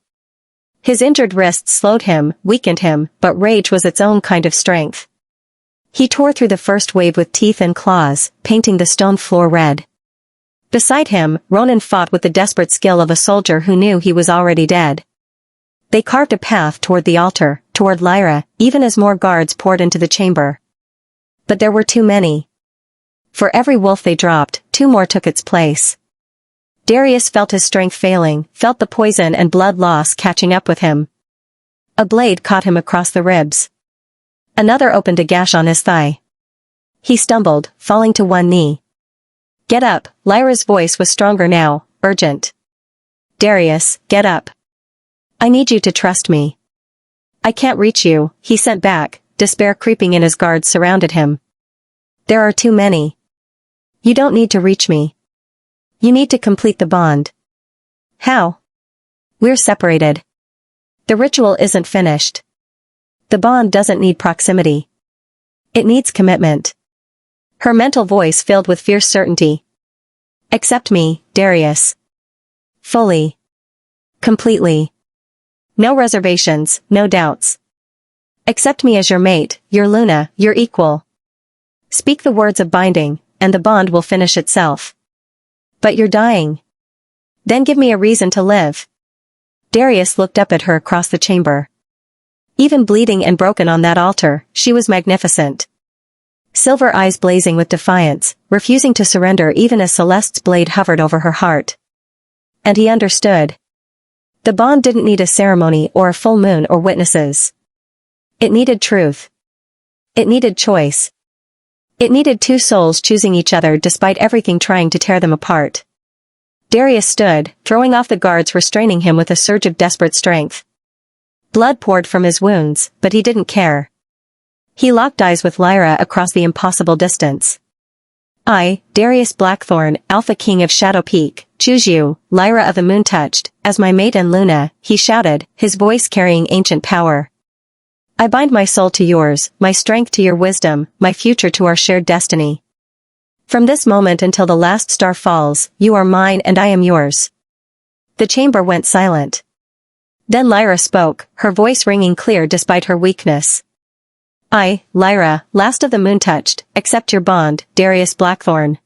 [SPEAKER 1] His injured wrists slowed him, weakened him, but rage was its own kind of strength. He tore through the first wave with teeth and claws, painting the stone floor red. Beside him, Ronan fought with the desperate skill of a soldier who knew he was already dead. They carved a path toward the altar, toward Lyra, even as more guards poured into the chamber. But there were too many. For every wolf they dropped, 2 more took its place. Darius felt his strength failing, felt the poison and blood loss catching up with him. A blade caught him across the ribs. Another opened a gash on his thigh. He stumbled, falling to one knee. Get up, Lyra's voice was stronger now, urgent. Darius, get up. I need you to trust me. I can't reach you, he sent back, despair creeping in as guards surrounded him. There are too many. You don't need to reach me. You need to complete the bond. How? We're separated. The ritual isn't finished. The bond doesn't need proximity. It needs commitment. Her mental voice filled with fierce certainty. Accept me, Darius. Fully. Completely. No reservations, no doubts. Accept me as your mate, your Luna, your equal. Speak the words of binding, and the bond will finish itself. But you're dying. Then give me a reason to live. Darius looked up at her across the chamber. Even bleeding and broken on that altar, she was magnificent. Silver eyes blazing with defiance, refusing to surrender even as Celeste's blade hovered over her heart. And he understood. The bond didn't need a ceremony or a full moon or witnesses. It needed truth. It needed choice. It needed 2 souls choosing each other despite everything trying to tear them apart. Darius stood, throwing off the guards restraining him with a surge of desperate strength. Blood poured from his wounds, but he didn't care. He locked eyes with Lyra across the impossible distance. I, Darius Blackthorn, Alpha King of Shadow Peak, choose you, Lyra of the Moon-Touched, as my mate and Luna, he shouted, his voice carrying ancient power. I bind my soul to yours, my strength to your wisdom, my future to our shared destiny. From this moment until the last star falls, you are mine and I am yours." The chamber went silent. Then Lyra spoke, her voice ringing clear despite her weakness. "I, Lyra, last of the Moon-touched, accept your bond, Darius Blackthorn.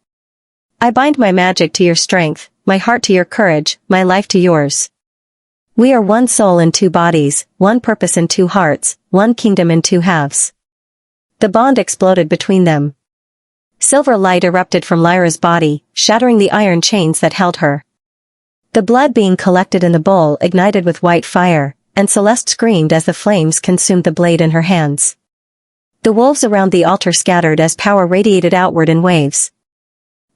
[SPEAKER 1] I bind my magic to your strength, my heart to your courage, my life to yours. We are one soul in two bodies, one purpose in two hearts, one kingdom in two halves." The bond exploded between them. Silver light erupted from Lyra's body, shattering the iron chains that held her. The blood being collected in the bowl ignited with white fire, and Celeste screamed as the flames consumed the blade in her hands. The wolves around the altar scattered as power radiated outward in waves.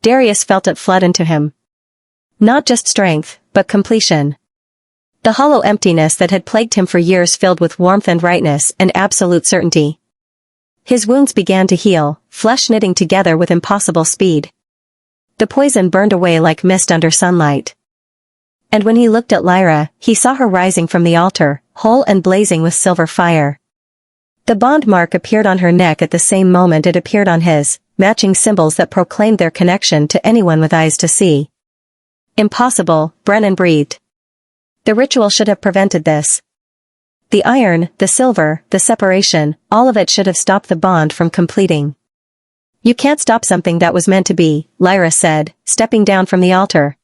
[SPEAKER 1] Darius felt it flood into him. Not just strength, but completion. The hollow emptiness that had plagued him for years filled with warmth and rightness and absolute certainty. His wounds began to heal, flesh knitting together with impossible speed. The poison burned away like mist under sunlight. And when he looked at Lyra, he saw her rising from the altar, whole and blazing with silver fire. The bond mark appeared on her neck at the same moment it appeared on his, matching symbols that proclaimed their connection to anyone with eyes to see. "Impossible," Brennan breathed. "The ritual should have prevented this. The iron, the silver, the separation, all of it should have stopped the bond from completing." "You can't stop something that was meant to be," Lyra said, stepping down from the altar.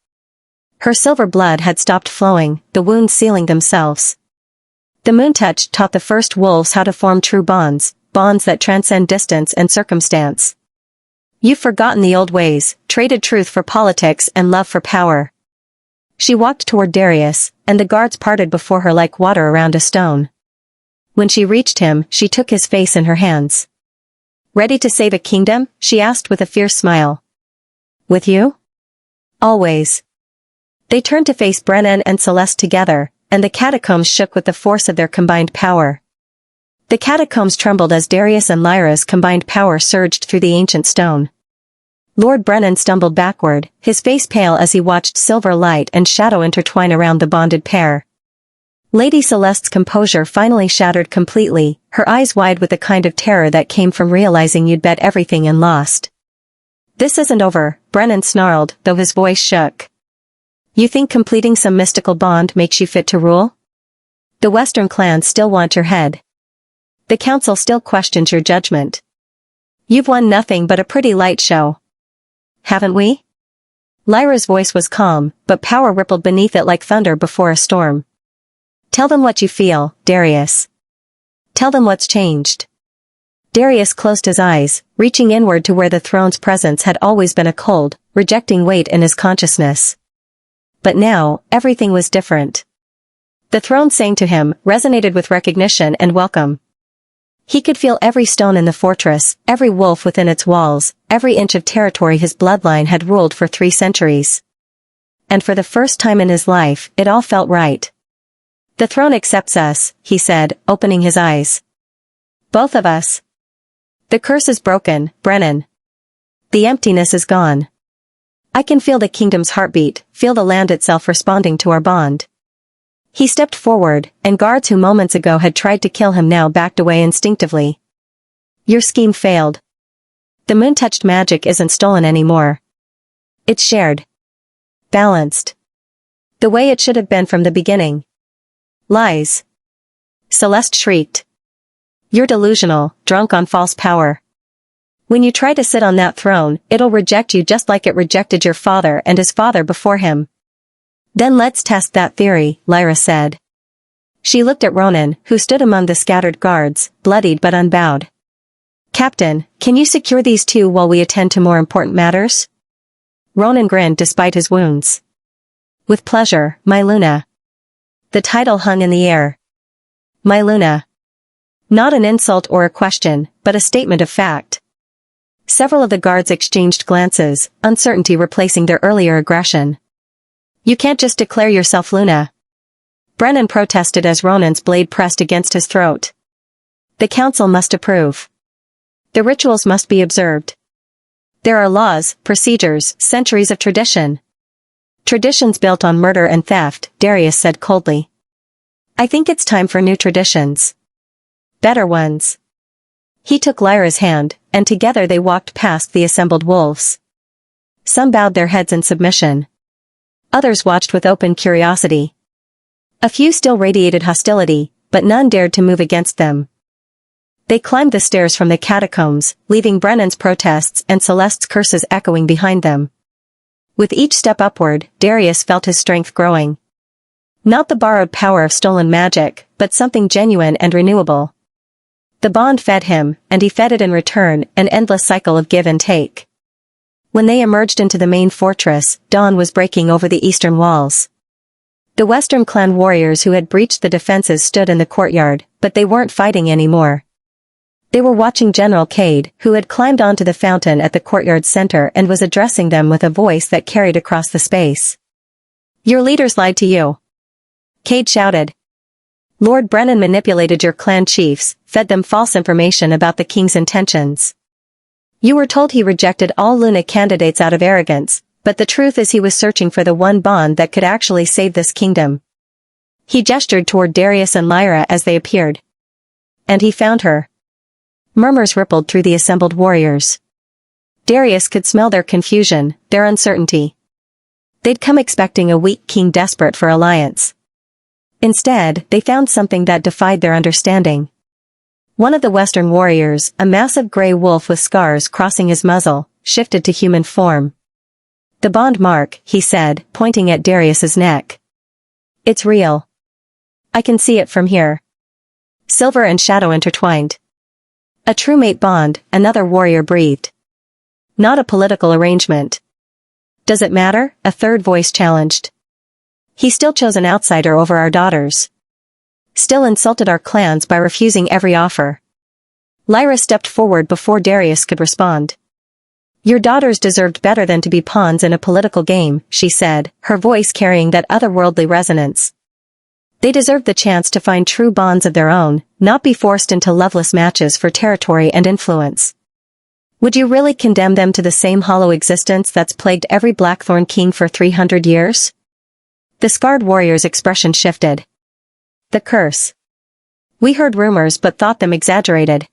[SPEAKER 1] Her silver blood had stopped flowing, the wounds sealing themselves. The Moon-touch taught the first wolves how to form true bonds, bonds that transcend distance and circumstance. "You've forgotten the old ways, traded truth for politics and love for power." She walked toward Darius, and the guards parted before her like water around a stone. When she reached him, she took his face in her hands. "Ready to save a kingdom?" she asked with a fierce smile. "With you?" "Always." They turned to face Brennan and Celeste together, and the catacombs shook with the force of their combined power. The catacombs trembled as Darius and Lyra's combined power surged through the ancient stone. Lord Brennan stumbled backward, his face pale as he watched silver light and shadow intertwine around the bonded pair. Lady Celeste's composure finally shattered completely, her eyes wide with the kind of terror that came from realizing you'd bet everything and lost. "This isn't over," Brennan snarled, though his voice shook. "You think completing some mystical bond makes you fit to rule? The Western clans still want your head. The council still questions your judgment. You've won nothing but a pretty light show. Haven't we?" Lyra's voice was calm, but power rippled beneath it like thunder before a storm. "Tell them what you feel, Darius. Tell them what's changed." Darius closed his eyes, reaching inward to where the throne's presence had always been a cold, rejecting weight in his consciousness. But now, everything was different. The throne sang to him, resonated with recognition and welcome. He could feel every stone in the fortress, every wolf within its walls, every inch of territory his bloodline had ruled for 3 centuries. And for the first time in his life, it all felt right. "The throne accepts us," he said, opening his eyes. "Both of us. The curse is broken, Brennan. The emptiness is gone. I can feel the kingdom's heartbeat, feel the land itself responding to our bond." He stepped forward, and guards who moments ago had tried to kill him now backed away instinctively. "Your scheme failed. The Moon-touched magic isn't stolen anymore. It's shared. Balanced. The way it should have been from the beginning." "Lies." Celeste shrieked. "You're delusional, drunk on false power. When you try to sit on that throne, it'll reject you just like it rejected your father and his father before him." "Then let's test that theory," Lyra said. She looked at Ronan, who stood among the scattered guards, bloodied but unbowed. "Captain, can you secure these two while we attend to more important matters?" Ronan grinned despite his wounds. "With pleasure, my Luna." The title hung in the air. My Luna. Not an insult or a question, but a statement of fact. Several of the guards exchanged glances, uncertainty replacing their earlier aggression. "You can't just declare yourself Luna." Brennan protested as Ronan's blade pressed against his throat. "The council must approve. The rituals must be observed. There are laws, procedures, centuries of tradition." "Traditions built on murder and theft," Darius said coldly. "I think it's time for new traditions. Better ones." He took Lyra's hand, and together they walked past the assembled wolves. Some bowed their heads in submission. Others watched with open curiosity. A few still radiated hostility, but none dared to move against them. They climbed the stairs from the catacombs, leaving Brennan's protests and Celeste's curses echoing behind them. With each step upward, Darius felt his strength growing. Not the borrowed power of stolen magic, but something genuine and renewable. The bond fed him, and he fed it in return, an endless cycle of give and take. When they emerged into the main fortress, dawn was breaking over the eastern walls. The Western clan warriors who had breached the defenses stood in the courtyard, but they weren't fighting anymore. They were watching General Cade, who had climbed onto the fountain at the courtyard's center and was addressing them with a voice that carried across the space. "Your leaders lied to you," Cade shouted. "Lord Brennan manipulated your clan chiefs, fed them false information about the king's intentions. You were told he rejected all Luna candidates out of arrogance, but the truth is he was searching for the one bond that could actually save this kingdom." He gestured toward Darius and Lyra as they appeared. "And he found her." Murmurs rippled through the assembled warriors. Darius could smell their confusion, their uncertainty. They'd come expecting a weak king desperate for alliance. Instead, they found something that defied their understanding. One of the Western warriors, a massive gray wolf with scars crossing his muzzle, shifted to human form. "The bond mark," he said, pointing at Darius's neck. "It's real. I can see it from here." Silver and shadow intertwined. "A true mate bond," another warrior breathed. "Not a political arrangement." "Does it matter?" a third voice challenged. "He still chose an outsider over our daughters. Still insulted our clans by refusing every offer." Lyra stepped forward before Darius could respond. "Your daughters deserved better than to be pawns in a political game," she said, her voice carrying that otherworldly resonance. "They deserved the chance to find true bonds of their own, not be forced into loveless matches for territory and influence. Would you really condemn them to the same hollow existence that's plagued every Blackthorn king for 300 years? The scarred warrior's expression shifted. "The curse. We heard rumors but thought them exaggerated."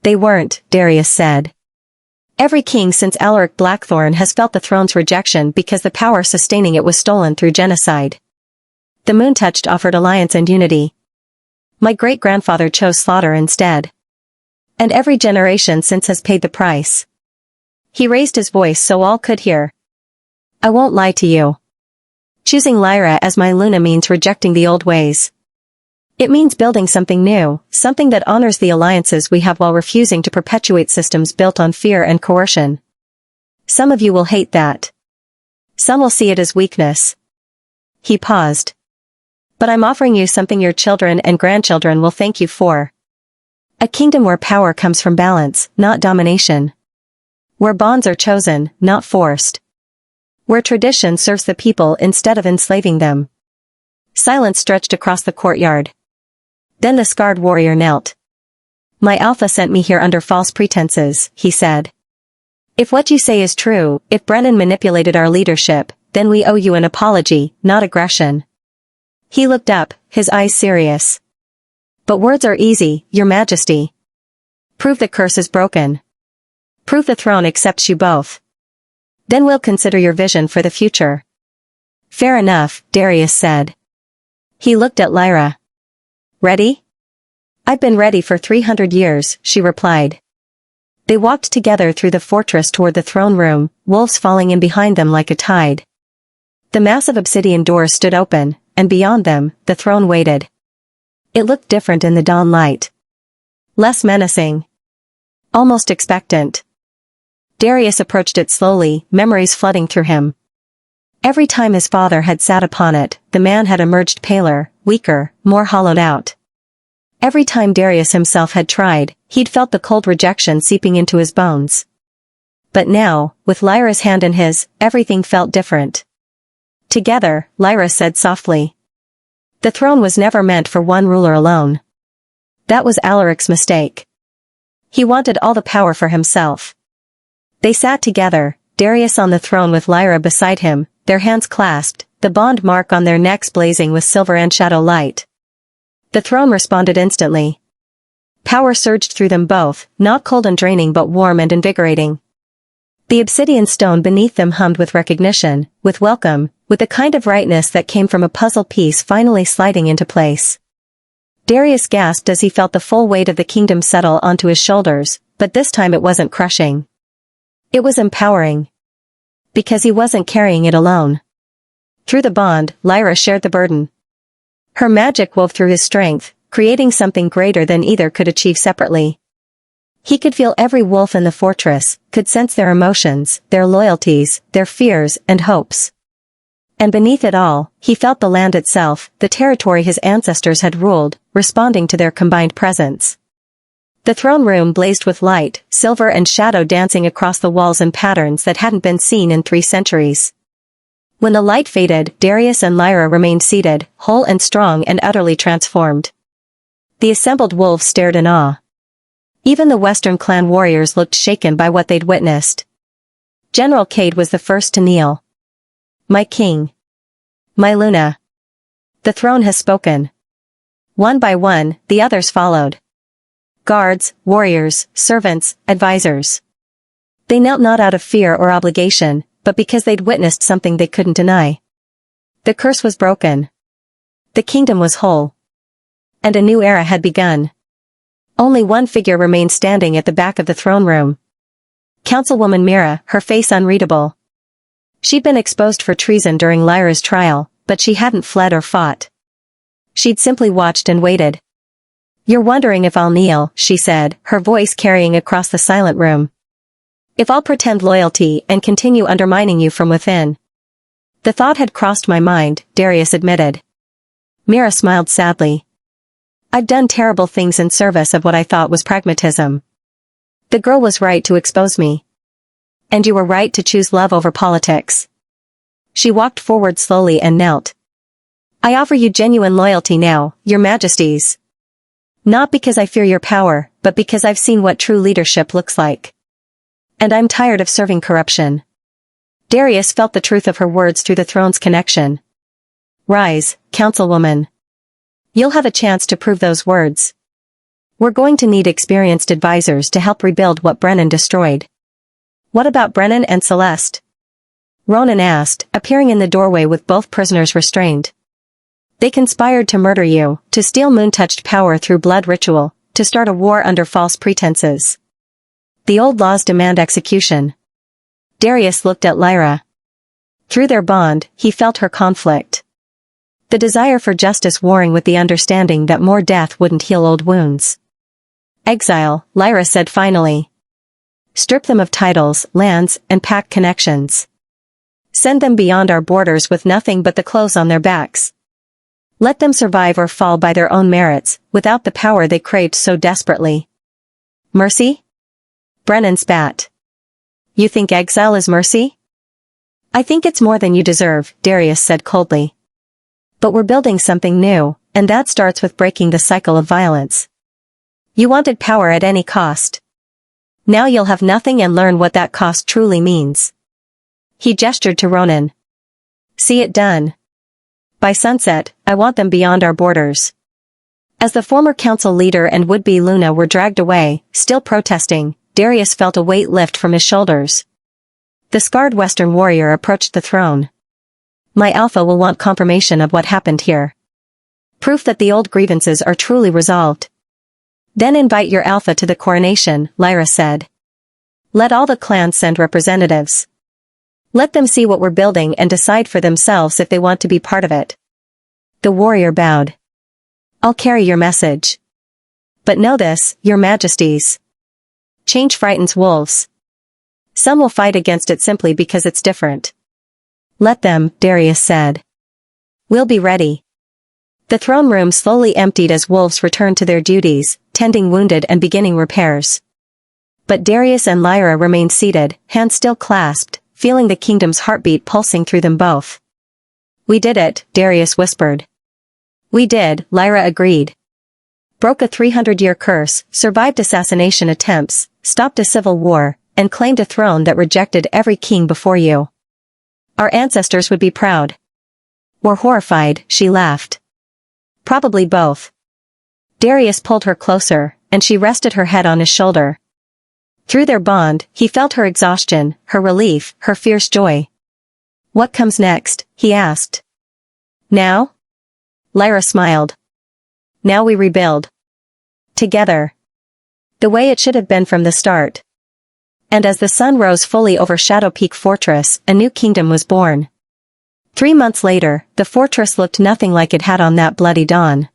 [SPEAKER 1] "They weren't," Darius said. "Every king since Alaric Blackthorn has felt the throne's rejection because the power sustaining it was stolen through genocide. The Moon-Touched offered alliance and unity. My great-grandfather chose slaughter instead. And every generation since has paid the price." He raised his voice so all could hear. "I won't lie to you. Choosing Lyra as my Luna means rejecting the old ways. It means building something new, something that honors the alliances we have while refusing to perpetuate systems built on fear and coercion. Some of you will hate that. Some will see it as weakness." He paused. "But I'm offering you something your children and grandchildren will thank you for. A kingdom where power comes from balance, not domination. Where bonds are chosen, not forced. Where tradition serves the people instead of enslaving them." Silence stretched across the courtyard. Then the scarred warrior knelt. "My alpha sent me here under false pretenses," he said. "If what you say is true, if Brennan manipulated our leadership, then we owe you an apology, not aggression." He looked up, his eyes serious. "But words are easy, Your Majesty. Prove the curse is broken. Prove the throne accepts you both. Then we'll consider your vision for the future." "Fair enough," Darius said. He looked at Lyra. "Ready?" "I've been ready for 300 years, she replied. They walked together through the fortress toward the throne room, wolves falling in behind them like a tide. The massive obsidian doors stood open, and beyond them, the throne waited. It looked different in the dawn light. Less menacing. Almost expectant. Darius approached it slowly, memories flooding through him. Every time his father had sat upon it, the man had emerged paler, weaker, more hollowed out. Every time Darius himself had tried, he'd felt the cold rejection seeping into his bones. But now, with Lyra's hand in his, everything felt different. Together, Lyra said softly. The throne was never meant for one ruler alone. That was Alaric's mistake. He wanted all the power for himself. They sat together, Darius on the throne with Lyra beside him, their hands clasped, the bond mark on their necks blazing with silver and shadow light. The throne responded instantly. Power surged through them both, not cold and draining but warm and invigorating. The obsidian stone beneath them hummed with recognition, with welcome, with the kind of rightness that came from a puzzle piece finally sliding into place. Darius gasped as he felt the full weight of the kingdom settle onto his shoulders, but this time it wasn't crushing. It was empowering. Because he wasn't carrying it alone. Through the bond, Lyra shared the burden. Her magic wove through his strength, creating something greater than either could achieve separately. He could feel every wolf in the fortress, could sense their emotions, their loyalties, their fears and hopes. And beneath it all, he felt the land itself, the territory his ancestors had ruled, responding to their combined presence. The throne room blazed with light, silver and shadow dancing across the walls in patterns that hadn't been seen in 3 centuries. When the light faded, Darius and Lyra remained seated, whole and strong and utterly transformed. The assembled wolves stared in awe. Even the Western clan warriors looked shaken by what they'd witnessed. General Cade was the first to kneel. "My king. My Luna. The throne has spoken." One by one, the others followed. Guards, warriors, servants, advisors. They knelt not out of fear or obligation, but because they'd witnessed something they couldn't deny. The curse was broken. The kingdom was whole. And a new era had begun. Only one figure remained standing at the back of the throne room. Councilwoman Mira, her face unreadable. She'd been exposed for treason during Lyra's trial, but she hadn't fled or fought. She'd simply watched and waited. "You're wondering if I'll kneel," she said, her voice carrying across the silent room. "If I'll pretend loyalty and continue undermining you from within." "The thought had crossed my mind," Darius admitted. Mira smiled sadly. "I've done terrible things in service of what I thought was pragmatism. The girl was right to expose me. And you were right to choose love over politics." She walked forward slowly and knelt. "I offer you genuine loyalty now, your majesties. Not because I fear your power, but because I've seen what true leadership looks like. And I'm tired of serving corruption." Darius felt the truth of her words through the throne's connection. "Rise, councilwoman. You'll have a chance to prove those words. We're going to need experienced advisors to help rebuild what Brennan destroyed." "What about Brennan and Celeste?" Ronan asked, appearing in the doorway with both prisoners restrained. "They conspired to murder you, to steal moon-touched power through blood ritual, to start a war under false pretenses. The old laws demand execution." Darius looked at Lyra. Through their bond, he felt her conflict. The desire for justice warring with the understanding that more death wouldn't heal old wounds. "Exile," Lyra said finally. "Strip them of titles, lands, and pact connections. Send them beyond our borders with nothing but the clothes on their backs. Let them survive or fall by their own merits, without the power they craved so desperately." "Mercy?" Brennan spat. "You think exile is mercy?" "I think it's more than you deserve," Darius said coldly. "But we're building something new, and that starts with breaking the cycle of violence. You wanted power at any cost. Now you'll have nothing and learn what that cost truly means." He gestured to Ronan. "See it done. By sunset, I want them beyond our borders." As the former council leader and would-be Luna were dragged away, still protesting, Darius felt a weight lift from his shoulders. The scarred Western warrior approached the throne. "My alpha will want confirmation of what happened here. Proof that the old grievances are truly resolved." "Then invite your alpha to the coronation," Lyra said. "Let all the clans send representatives. Let them see what we're building and decide for themselves if they want to be part of it." The warrior bowed. "I'll carry your message. But know this, your majesties. Change frightens wolves. Some will fight against it simply because it's different." "Let them," Darius said. "We'll be ready." The throne room slowly emptied as wolves returned to their duties, tending wounded and beginning repairs. But Darius and Lyra remained seated, hands still clasped, feeling the kingdom's heartbeat pulsing through them both. "We did it," Darius whispered. "We did," Lyra agreed. "Broke a 300-year curse, survived assassination attempts, stopped a civil war, and claimed a throne that rejected every king before you. Our ancestors would be proud. Or horrified," she laughed. "Probably both." Darius pulled her closer, and she rested her head on his shoulder. Through their bond, he felt her exhaustion, her relief, her fierce joy. "What comes next?" he asked. "Now?" Lyra smiled. "Now we rebuild. Together. The way it should have been from the start." And as the sun rose fully over Shadow Peak Fortress, a new kingdom was born. 3 months later, the fortress looked nothing like it had on that bloody dawn.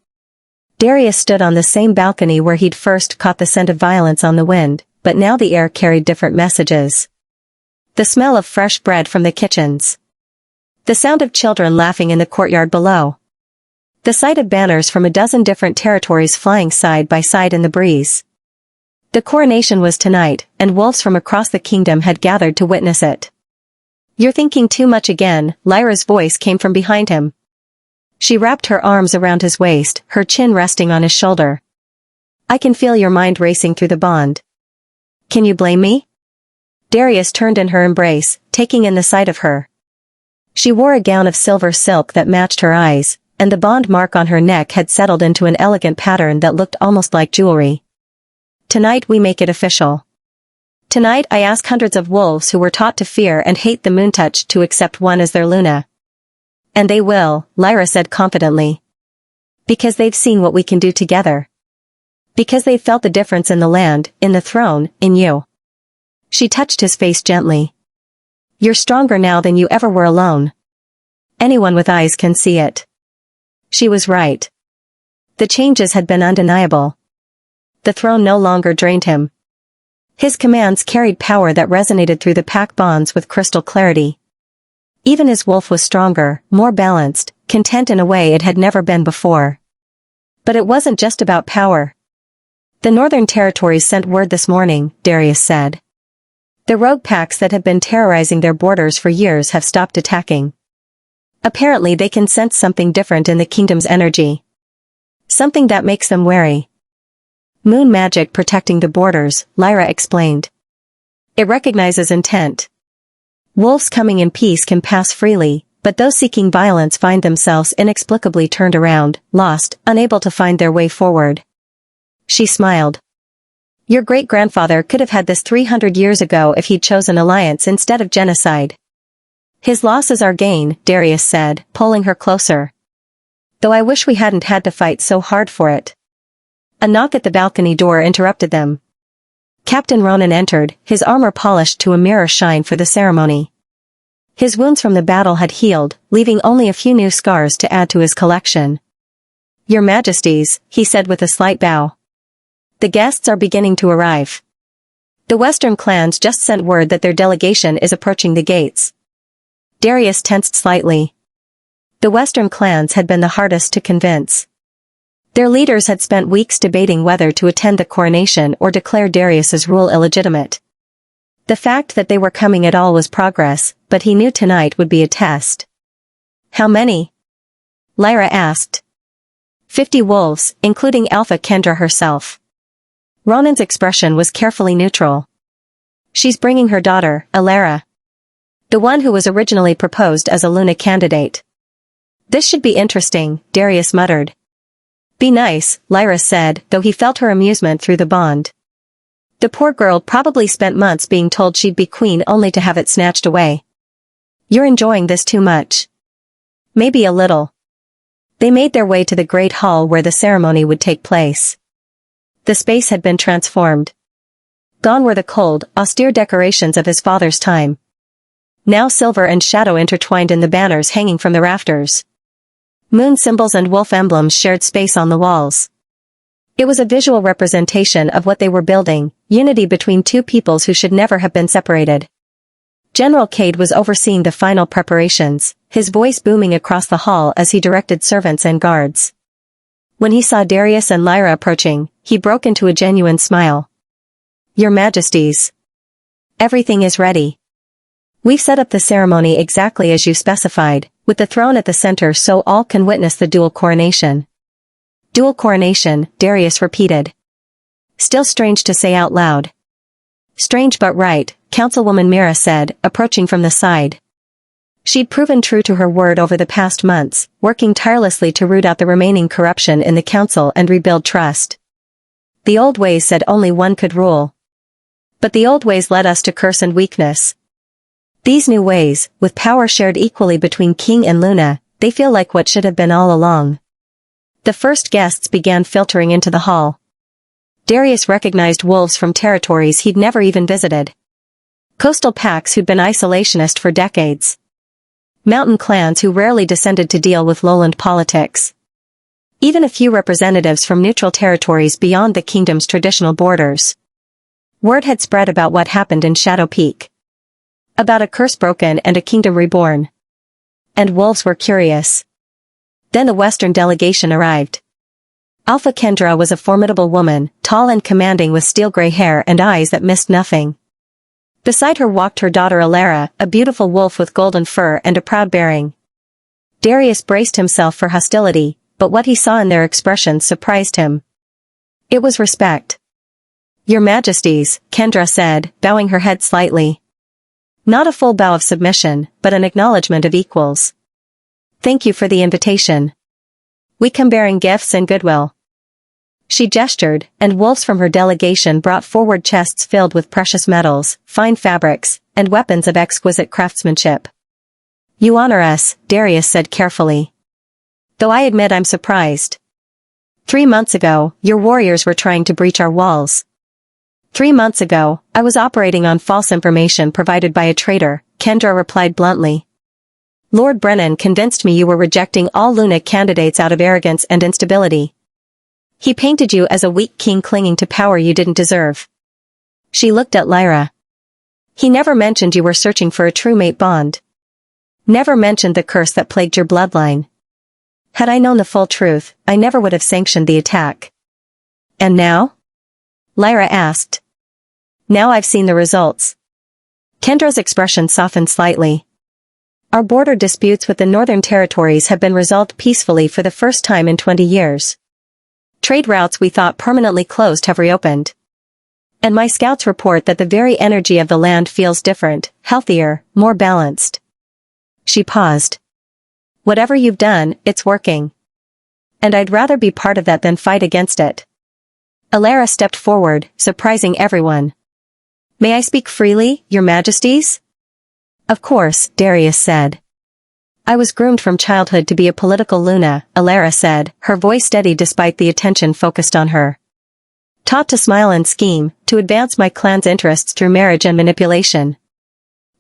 [SPEAKER 1] Darius stood on the same balcony where he'd first caught the scent of violence on the wind, but now the air carried different messages. The smell of fresh bread from the kitchens. The sound of children laughing in the courtyard below. The sight of banners from a dozen different territories flying side by side in the breeze. The coronation was tonight, and wolves from across the kingdom had gathered to witness it. "You're thinking too much again," Lyra's voice came from behind him. She wrapped her arms around his waist, her chin resting on his shoulder. "I can feel your mind racing through the bond. Can you blame me?" Darius turned in her embrace, taking in the sight of her. She wore a gown of silver silk that matched her eyes, and the bond mark on her neck had settled into an elegant pattern that looked almost like jewelry. "Tonight we make it official. Tonight I ask hundreds of wolves who were taught to fear and hate the Moontouch to accept one as their Luna." "And they will," Lyra said confidently. "Because they've seen what we can do together. Because they've felt the difference in the land, in the throne, in you." She touched his face gently. "You're stronger now than you ever were alone. Anyone with eyes can see it." She was right. The changes had been undeniable. The throne no longer drained him. His commands carried power that resonated through the pack bonds with crystal clarity. Even his wolf was stronger, more balanced, content in a way it had never been before. But it wasn't just about power. "The northern territories sent word this morning," Darius said. "The rogue packs that have been terrorizing their borders for years have stopped attacking. Apparently they can sense something different in the kingdom's energy. Something that makes them wary. Moon magic protecting the borders," Lyra explained. "It recognizes intent. Wolves coming in peace can pass freely, but those seeking violence find themselves inexplicably turned around, lost, unable to find their way forward." She smiled. "Your great-grandfather could have had this 300 years ago if he'd chosen alliance instead of genocide." "His loss is our gain," Darius said, pulling her closer. "Though I wish we hadn't had to fight so hard for it." A knock at the balcony door interrupted them. Captain Ronan entered, his armor polished to a mirror shine for the ceremony. His wounds from the battle had healed, leaving only a few new scars to add to his collection. "Your Majesties," he said with a slight bow. "The guests are beginning to arrive. The Western clans just sent word that their delegation is approaching the gates." Darius tensed slightly. The Western clans had been the hardest to convince. Their leaders had spent weeks debating whether to attend the coronation or declare Darius's rule illegitimate. The fact that they were coming at all was progress, but he knew tonight would be a test. "How many?" Lyra asked. 50 wolves, including Alpha Kendra herself." Ronan's expression was carefully neutral. "She's bringing her daughter, Alara. The one who was originally proposed as a Luna candidate." "This should be interesting," Darius muttered. "Be nice," Lyra said, though he felt her amusement through the bond. The poor girl probably spent months being told she'd be queen only to have it snatched away. "You're enjoying this too much." "Maybe a little." They made their way to the great hall where the ceremony would take place. The space had been transformed. Gone were the cold, austere decorations of his father's time. Now silver and shadow intertwined in the banners hanging from the rafters. Moon symbols and wolf emblems shared space on the walls. It was a visual representation of what they were building, unity between two peoples who should never have been separated. General Cade was overseeing the final preparations, his voice booming across the hall as he directed servants and guards. When he saw Darius and Lyra approaching, he broke into a genuine smile. "Your Majesties. Everything is ready. We've set up the ceremony exactly as you specified, with the throne at the center so all can witness the dual coronation." "Dual coronation," Darius repeated. "Still strange to say out loud." "Strange but right," Councilwoman Mira said, approaching from the side. She'd proven true to her word over the past months, working tirelessly to root out the remaining corruption in the council and rebuild trust. The old ways said only one could rule. But the old ways led us to curse and weakness. These new ways, with power shared equally between King and Luna, they feel like what should have been all along. The first guests began filtering into the hall. Darius recognized wolves from territories he'd never even visited. Coastal packs who'd been isolationist for decades. Mountain clans who rarely descended to deal with lowland politics. Even a few representatives from neutral territories beyond the kingdom's traditional borders. Word had spread about what happened in Shadow Peak. About a curse broken and a kingdom reborn. And wolves were curious. Then the Western delegation arrived. Alpha Kendra was a formidable woman, tall and commanding with steel-gray hair and eyes that missed nothing. Beside her walked her daughter Alara, a beautiful wolf with golden fur and a proud bearing. Darius braced himself for hostility, but what he saw in their expressions surprised him. It was respect. "Your Majesties," Kendra said, bowing her head slightly. Not a full bow of submission, but an acknowledgement of equals. "Thank you for the invitation. We come bearing gifts and goodwill." She gestured, and wolves from her delegation brought forward chests filled with precious metals, fine fabrics, and weapons of exquisite craftsmanship. "You honor us," Darius said carefully. "Though I admit I'm surprised. 3 months ago, your warriors were trying to breach our walls. 3 months ago, I was operating on false information provided by a traitor," Kendra replied bluntly. "Lord Brennan convinced me you were rejecting all Luna candidates out of arrogance and instability. He painted you as a weak king clinging to power you didn't deserve." She looked at Lyra. "He never mentioned you were searching for a true mate bond. Never mentioned the curse that plagued your bloodline. Had I known the full truth, I never would have sanctioned the attack." "And now?" Lyra asked. "Now I've seen the results." Kendra's expression softened slightly. "Our border disputes with the Northern Territories have been resolved peacefully for the first time in 20 years. Trade routes we thought permanently closed have reopened. And my scouts report that the very energy of the land feels different, healthier, more balanced." She paused. "Whatever you've done, it's working. And I'd rather be part of that than fight against it." Alara stepped forward, surprising everyone. "May I speak freely, your Majesties?" "Of course," Darius said. "I was groomed from childhood to be a political Luna," Alara said, her voice steady despite the attention focused on her. "Taught to smile and scheme, to advance my clan's interests through marriage and manipulation.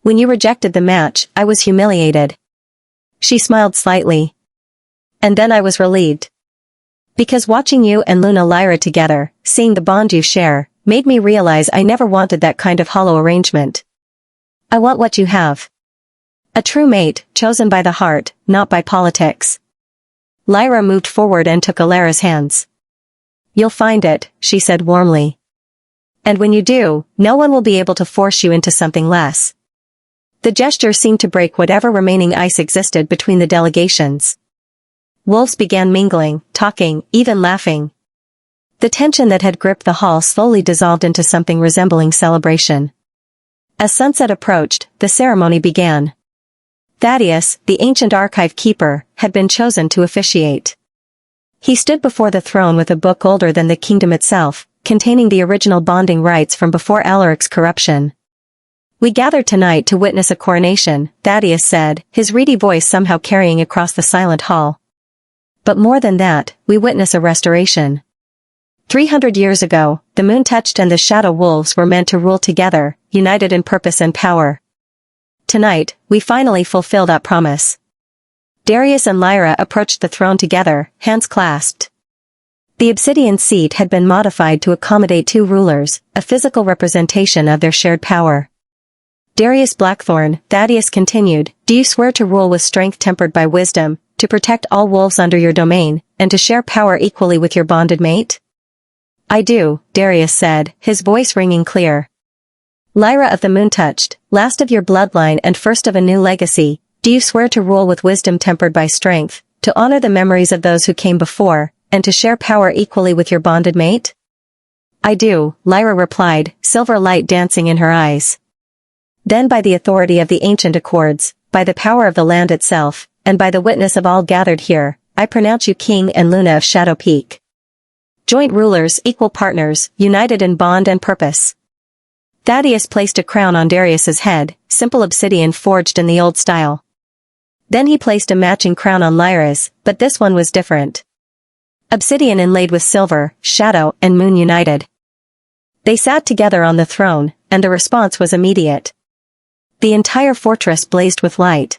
[SPEAKER 1] When you rejected the match, I was humiliated." She smiled slightly. "And then I was relieved. Because watching you and Luna Lyra together, seeing the bond you share, made me realize I never wanted that kind of hollow arrangement. I want what you have. A true mate, chosen by the heart, not by politics." Lyra moved forward and took Alara's hands. "You'll find it," she said warmly. "And when you do, no one will be able to force you into something less." The gesture seemed to break whatever remaining ice existed between the delegations. Wolves began mingling, talking, even laughing. The tension that had gripped the hall slowly dissolved into something resembling celebration. As sunset approached, the ceremony began. Thaddeus, the ancient archive keeper, had been chosen to officiate. He stood before the throne with a book older than the kingdom itself, containing the original bonding rites from before Alaric's corruption. "We gathered tonight to witness a coronation," Thaddeus said, his reedy voice somehow carrying across the silent hall. "But more than that, we witness a restoration. 300 years ago, the Moon-Touched and the Shadow Wolves were meant to rule together, united in purpose and power. Tonight, we finally fulfill that promise." Darius and Lyra approached the throne together, hands clasped. The obsidian seat had been modified to accommodate 2 rulers, a physical representation of their shared power. "Darius Blackthorn," Thaddeus continued, "do you swear to rule with strength tempered by wisdom, to protect all wolves under your domain, and to share power equally with your bonded mate?" "I do," Darius said, his voice ringing clear. "Lyra of the Moon-Touched, last of your bloodline and first of a new legacy, do you swear to rule with wisdom tempered by strength, to honor the memories of those who came before, and to share power equally with your bonded mate?" "I do," Lyra replied, silver light dancing in her eyes. "Then by the authority of the ancient accords, by the power of the land itself, and by the witness of all gathered here, I pronounce you King and Luna of Shadow Peak. Joint rulers, equal partners, united in bond and purpose." Thaddeus placed a crown on Darius's head, simple obsidian forged in the old style. Then he placed a matching crown on Lyra's, but this one was different. Obsidian inlaid with silver, shadow and moon united. They sat together on the throne, and the response was immediate. The entire fortress blazed with light.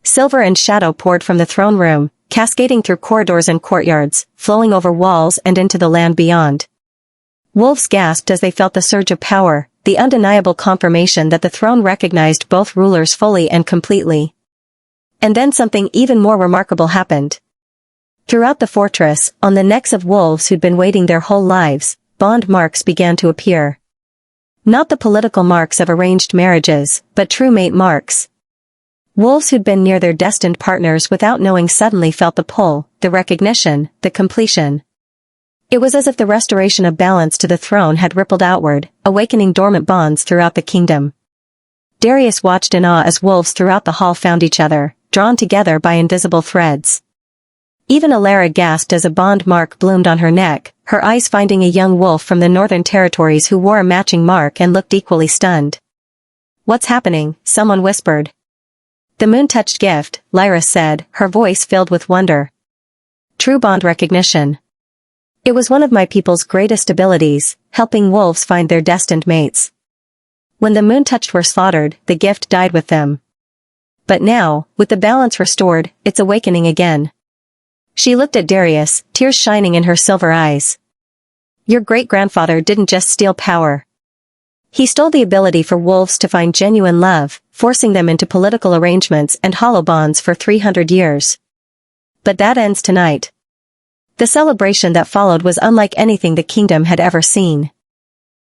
[SPEAKER 1] Silver and shadow poured from the throne room, cascading through corridors and courtyards, flowing over walls and into the land beyond. Wolves gasped as they felt the surge of power, the undeniable confirmation that the throne recognized both rulers fully and completely. And then something even more remarkable happened. Throughout the fortress, on the necks of wolves who'd been waiting their whole lives, bond marks began to appear. Not the political marks of arranged marriages, but true mate marks. Wolves who'd been near their destined partners without knowing suddenly felt the pull, the recognition, the completion. It was as if the restoration of balance to the throne had rippled outward, awakening dormant bonds throughout the kingdom. Darius watched in awe as wolves throughout the hall found each other, drawn together by invisible threads. Even Alara gasped as a bond mark bloomed on her neck, her eyes finding a young wolf from the northern territories who wore a matching mark and looked equally stunned. "What's happening?" someone whispered. "The moon-touched gift," Lyra said, her voice filled with wonder. "True bond recognition. It was one of my people's greatest abilities, helping wolves find their destined mates. When the moon-touched were slaughtered, the gift died with them. But now, with the balance restored, it's awakening again." She looked at Darius, tears shining in her silver eyes. "Your great-grandfather didn't just steal power. He stole the ability for wolves to find genuine love, forcing them into political arrangements and hollow bonds for 300 years. But that ends tonight." The celebration that followed was unlike anything the kingdom had ever seen.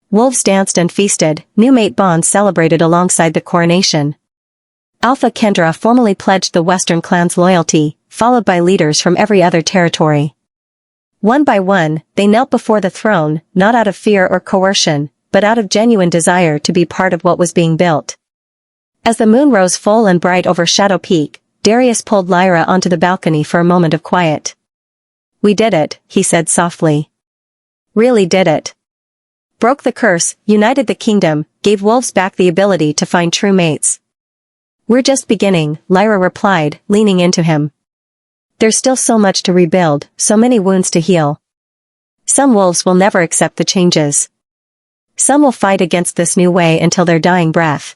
[SPEAKER 1] Wolves danced and feasted, new mate bonds celebrated alongside the coronation. Alpha Kendra formally pledged the Western clan's loyalty, followed by leaders from every other territory. One by one, they knelt before the throne, not out of fear or coercion, but out of genuine desire to be part of what was being built. As the moon rose full and bright over Shadow Peak, Darius pulled Lyra onto the balcony for a moment of quiet. "We did it," he said softly. "Really did it. Broke the curse, united the kingdom, gave wolves back the ability to find true mates." "We're just beginning," Lyra replied, leaning into him. "There's still so much to rebuild, so many wounds to heal. Some wolves will never accept the changes. Some will fight against this new way until their dying breath."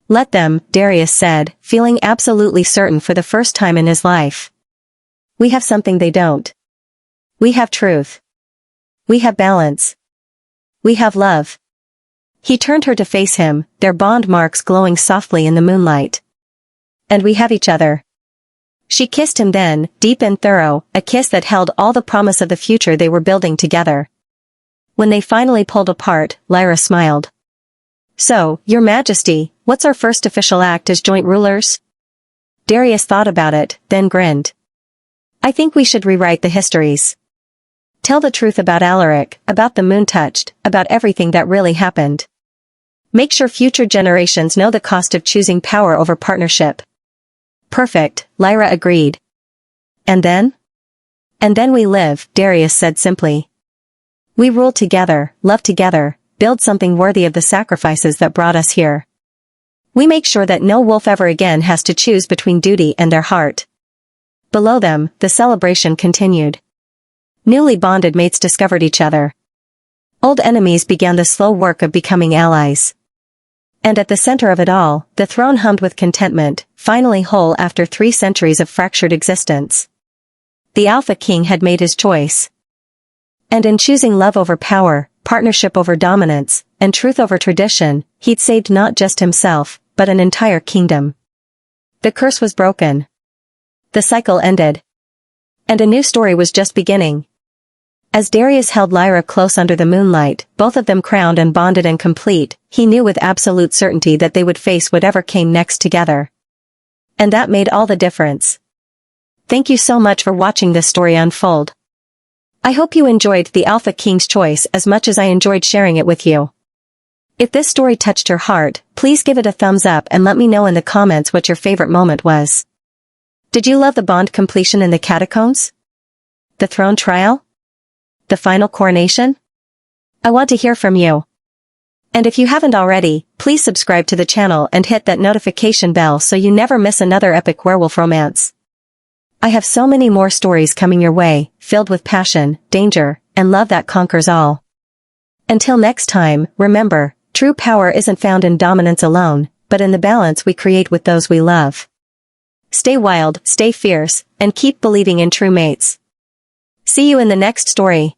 [SPEAKER 1] "Let them," Darius said, feeling absolutely certain for the first time in his life. "We have something they don't. We have truth. We have balance. We have love." He turned her to face him, their bond marks glowing softly in the moonlight. "And we have each other." She kissed him then, deep and thorough, a kiss that held all the promise of the future they were building together. When they finally pulled apart, Lyra smiled. "So, Your Majesty, what's our first official act as joint rulers?" Darius thought about it, then grinned. "I think we should rewrite the histories. Tell the truth about Alaric, about the moon-touched, about everything that really happened. Make sure future generations know the cost of choosing power over partnership." "Perfect," Lyra agreed. "And then?" "And then we live," Darius said simply. "We rule together, love together, build something worthy of the sacrifices that brought us here. We make sure that no wolf ever again has to choose between duty and their heart." Below them, the celebration continued. Newly bonded mates discovered each other. Old enemies began the slow work of becoming allies. And at the center of it all, the throne hummed with contentment, finally whole after 3 centuries of fractured existence. The Alpha King had made his choice. And in choosing love over power, partnership over dominance, and truth over tradition, he'd saved not just himself, but an entire kingdom. The curse was broken. The cycle ended. And a new story was just beginning. As Darius held Lyra close under the moonlight, both of them crowned and bonded and complete, he knew with absolute certainty that they would face whatever came next together. And that made all the difference. Thank you so much for watching this story unfold. I hope you enjoyed the Alpha King's choice as much as I enjoyed sharing it with you. If this story touched your heart, please give it a thumbs up and let me know in the comments what your favorite moment was. Did you love the bond completion in the catacombs? The throne trial? The final coronation? I want to hear from you. And if you haven't already, please subscribe to the channel and hit that notification bell so you never miss another epic werewolf romance. I have so many more stories coming your way, filled with passion, danger, and love that conquers all. Until next time, remember, true power isn't found in dominance alone, but in the balance we create with those we love. Stay wild, stay fierce, and keep believing in true mates. See you in the next story.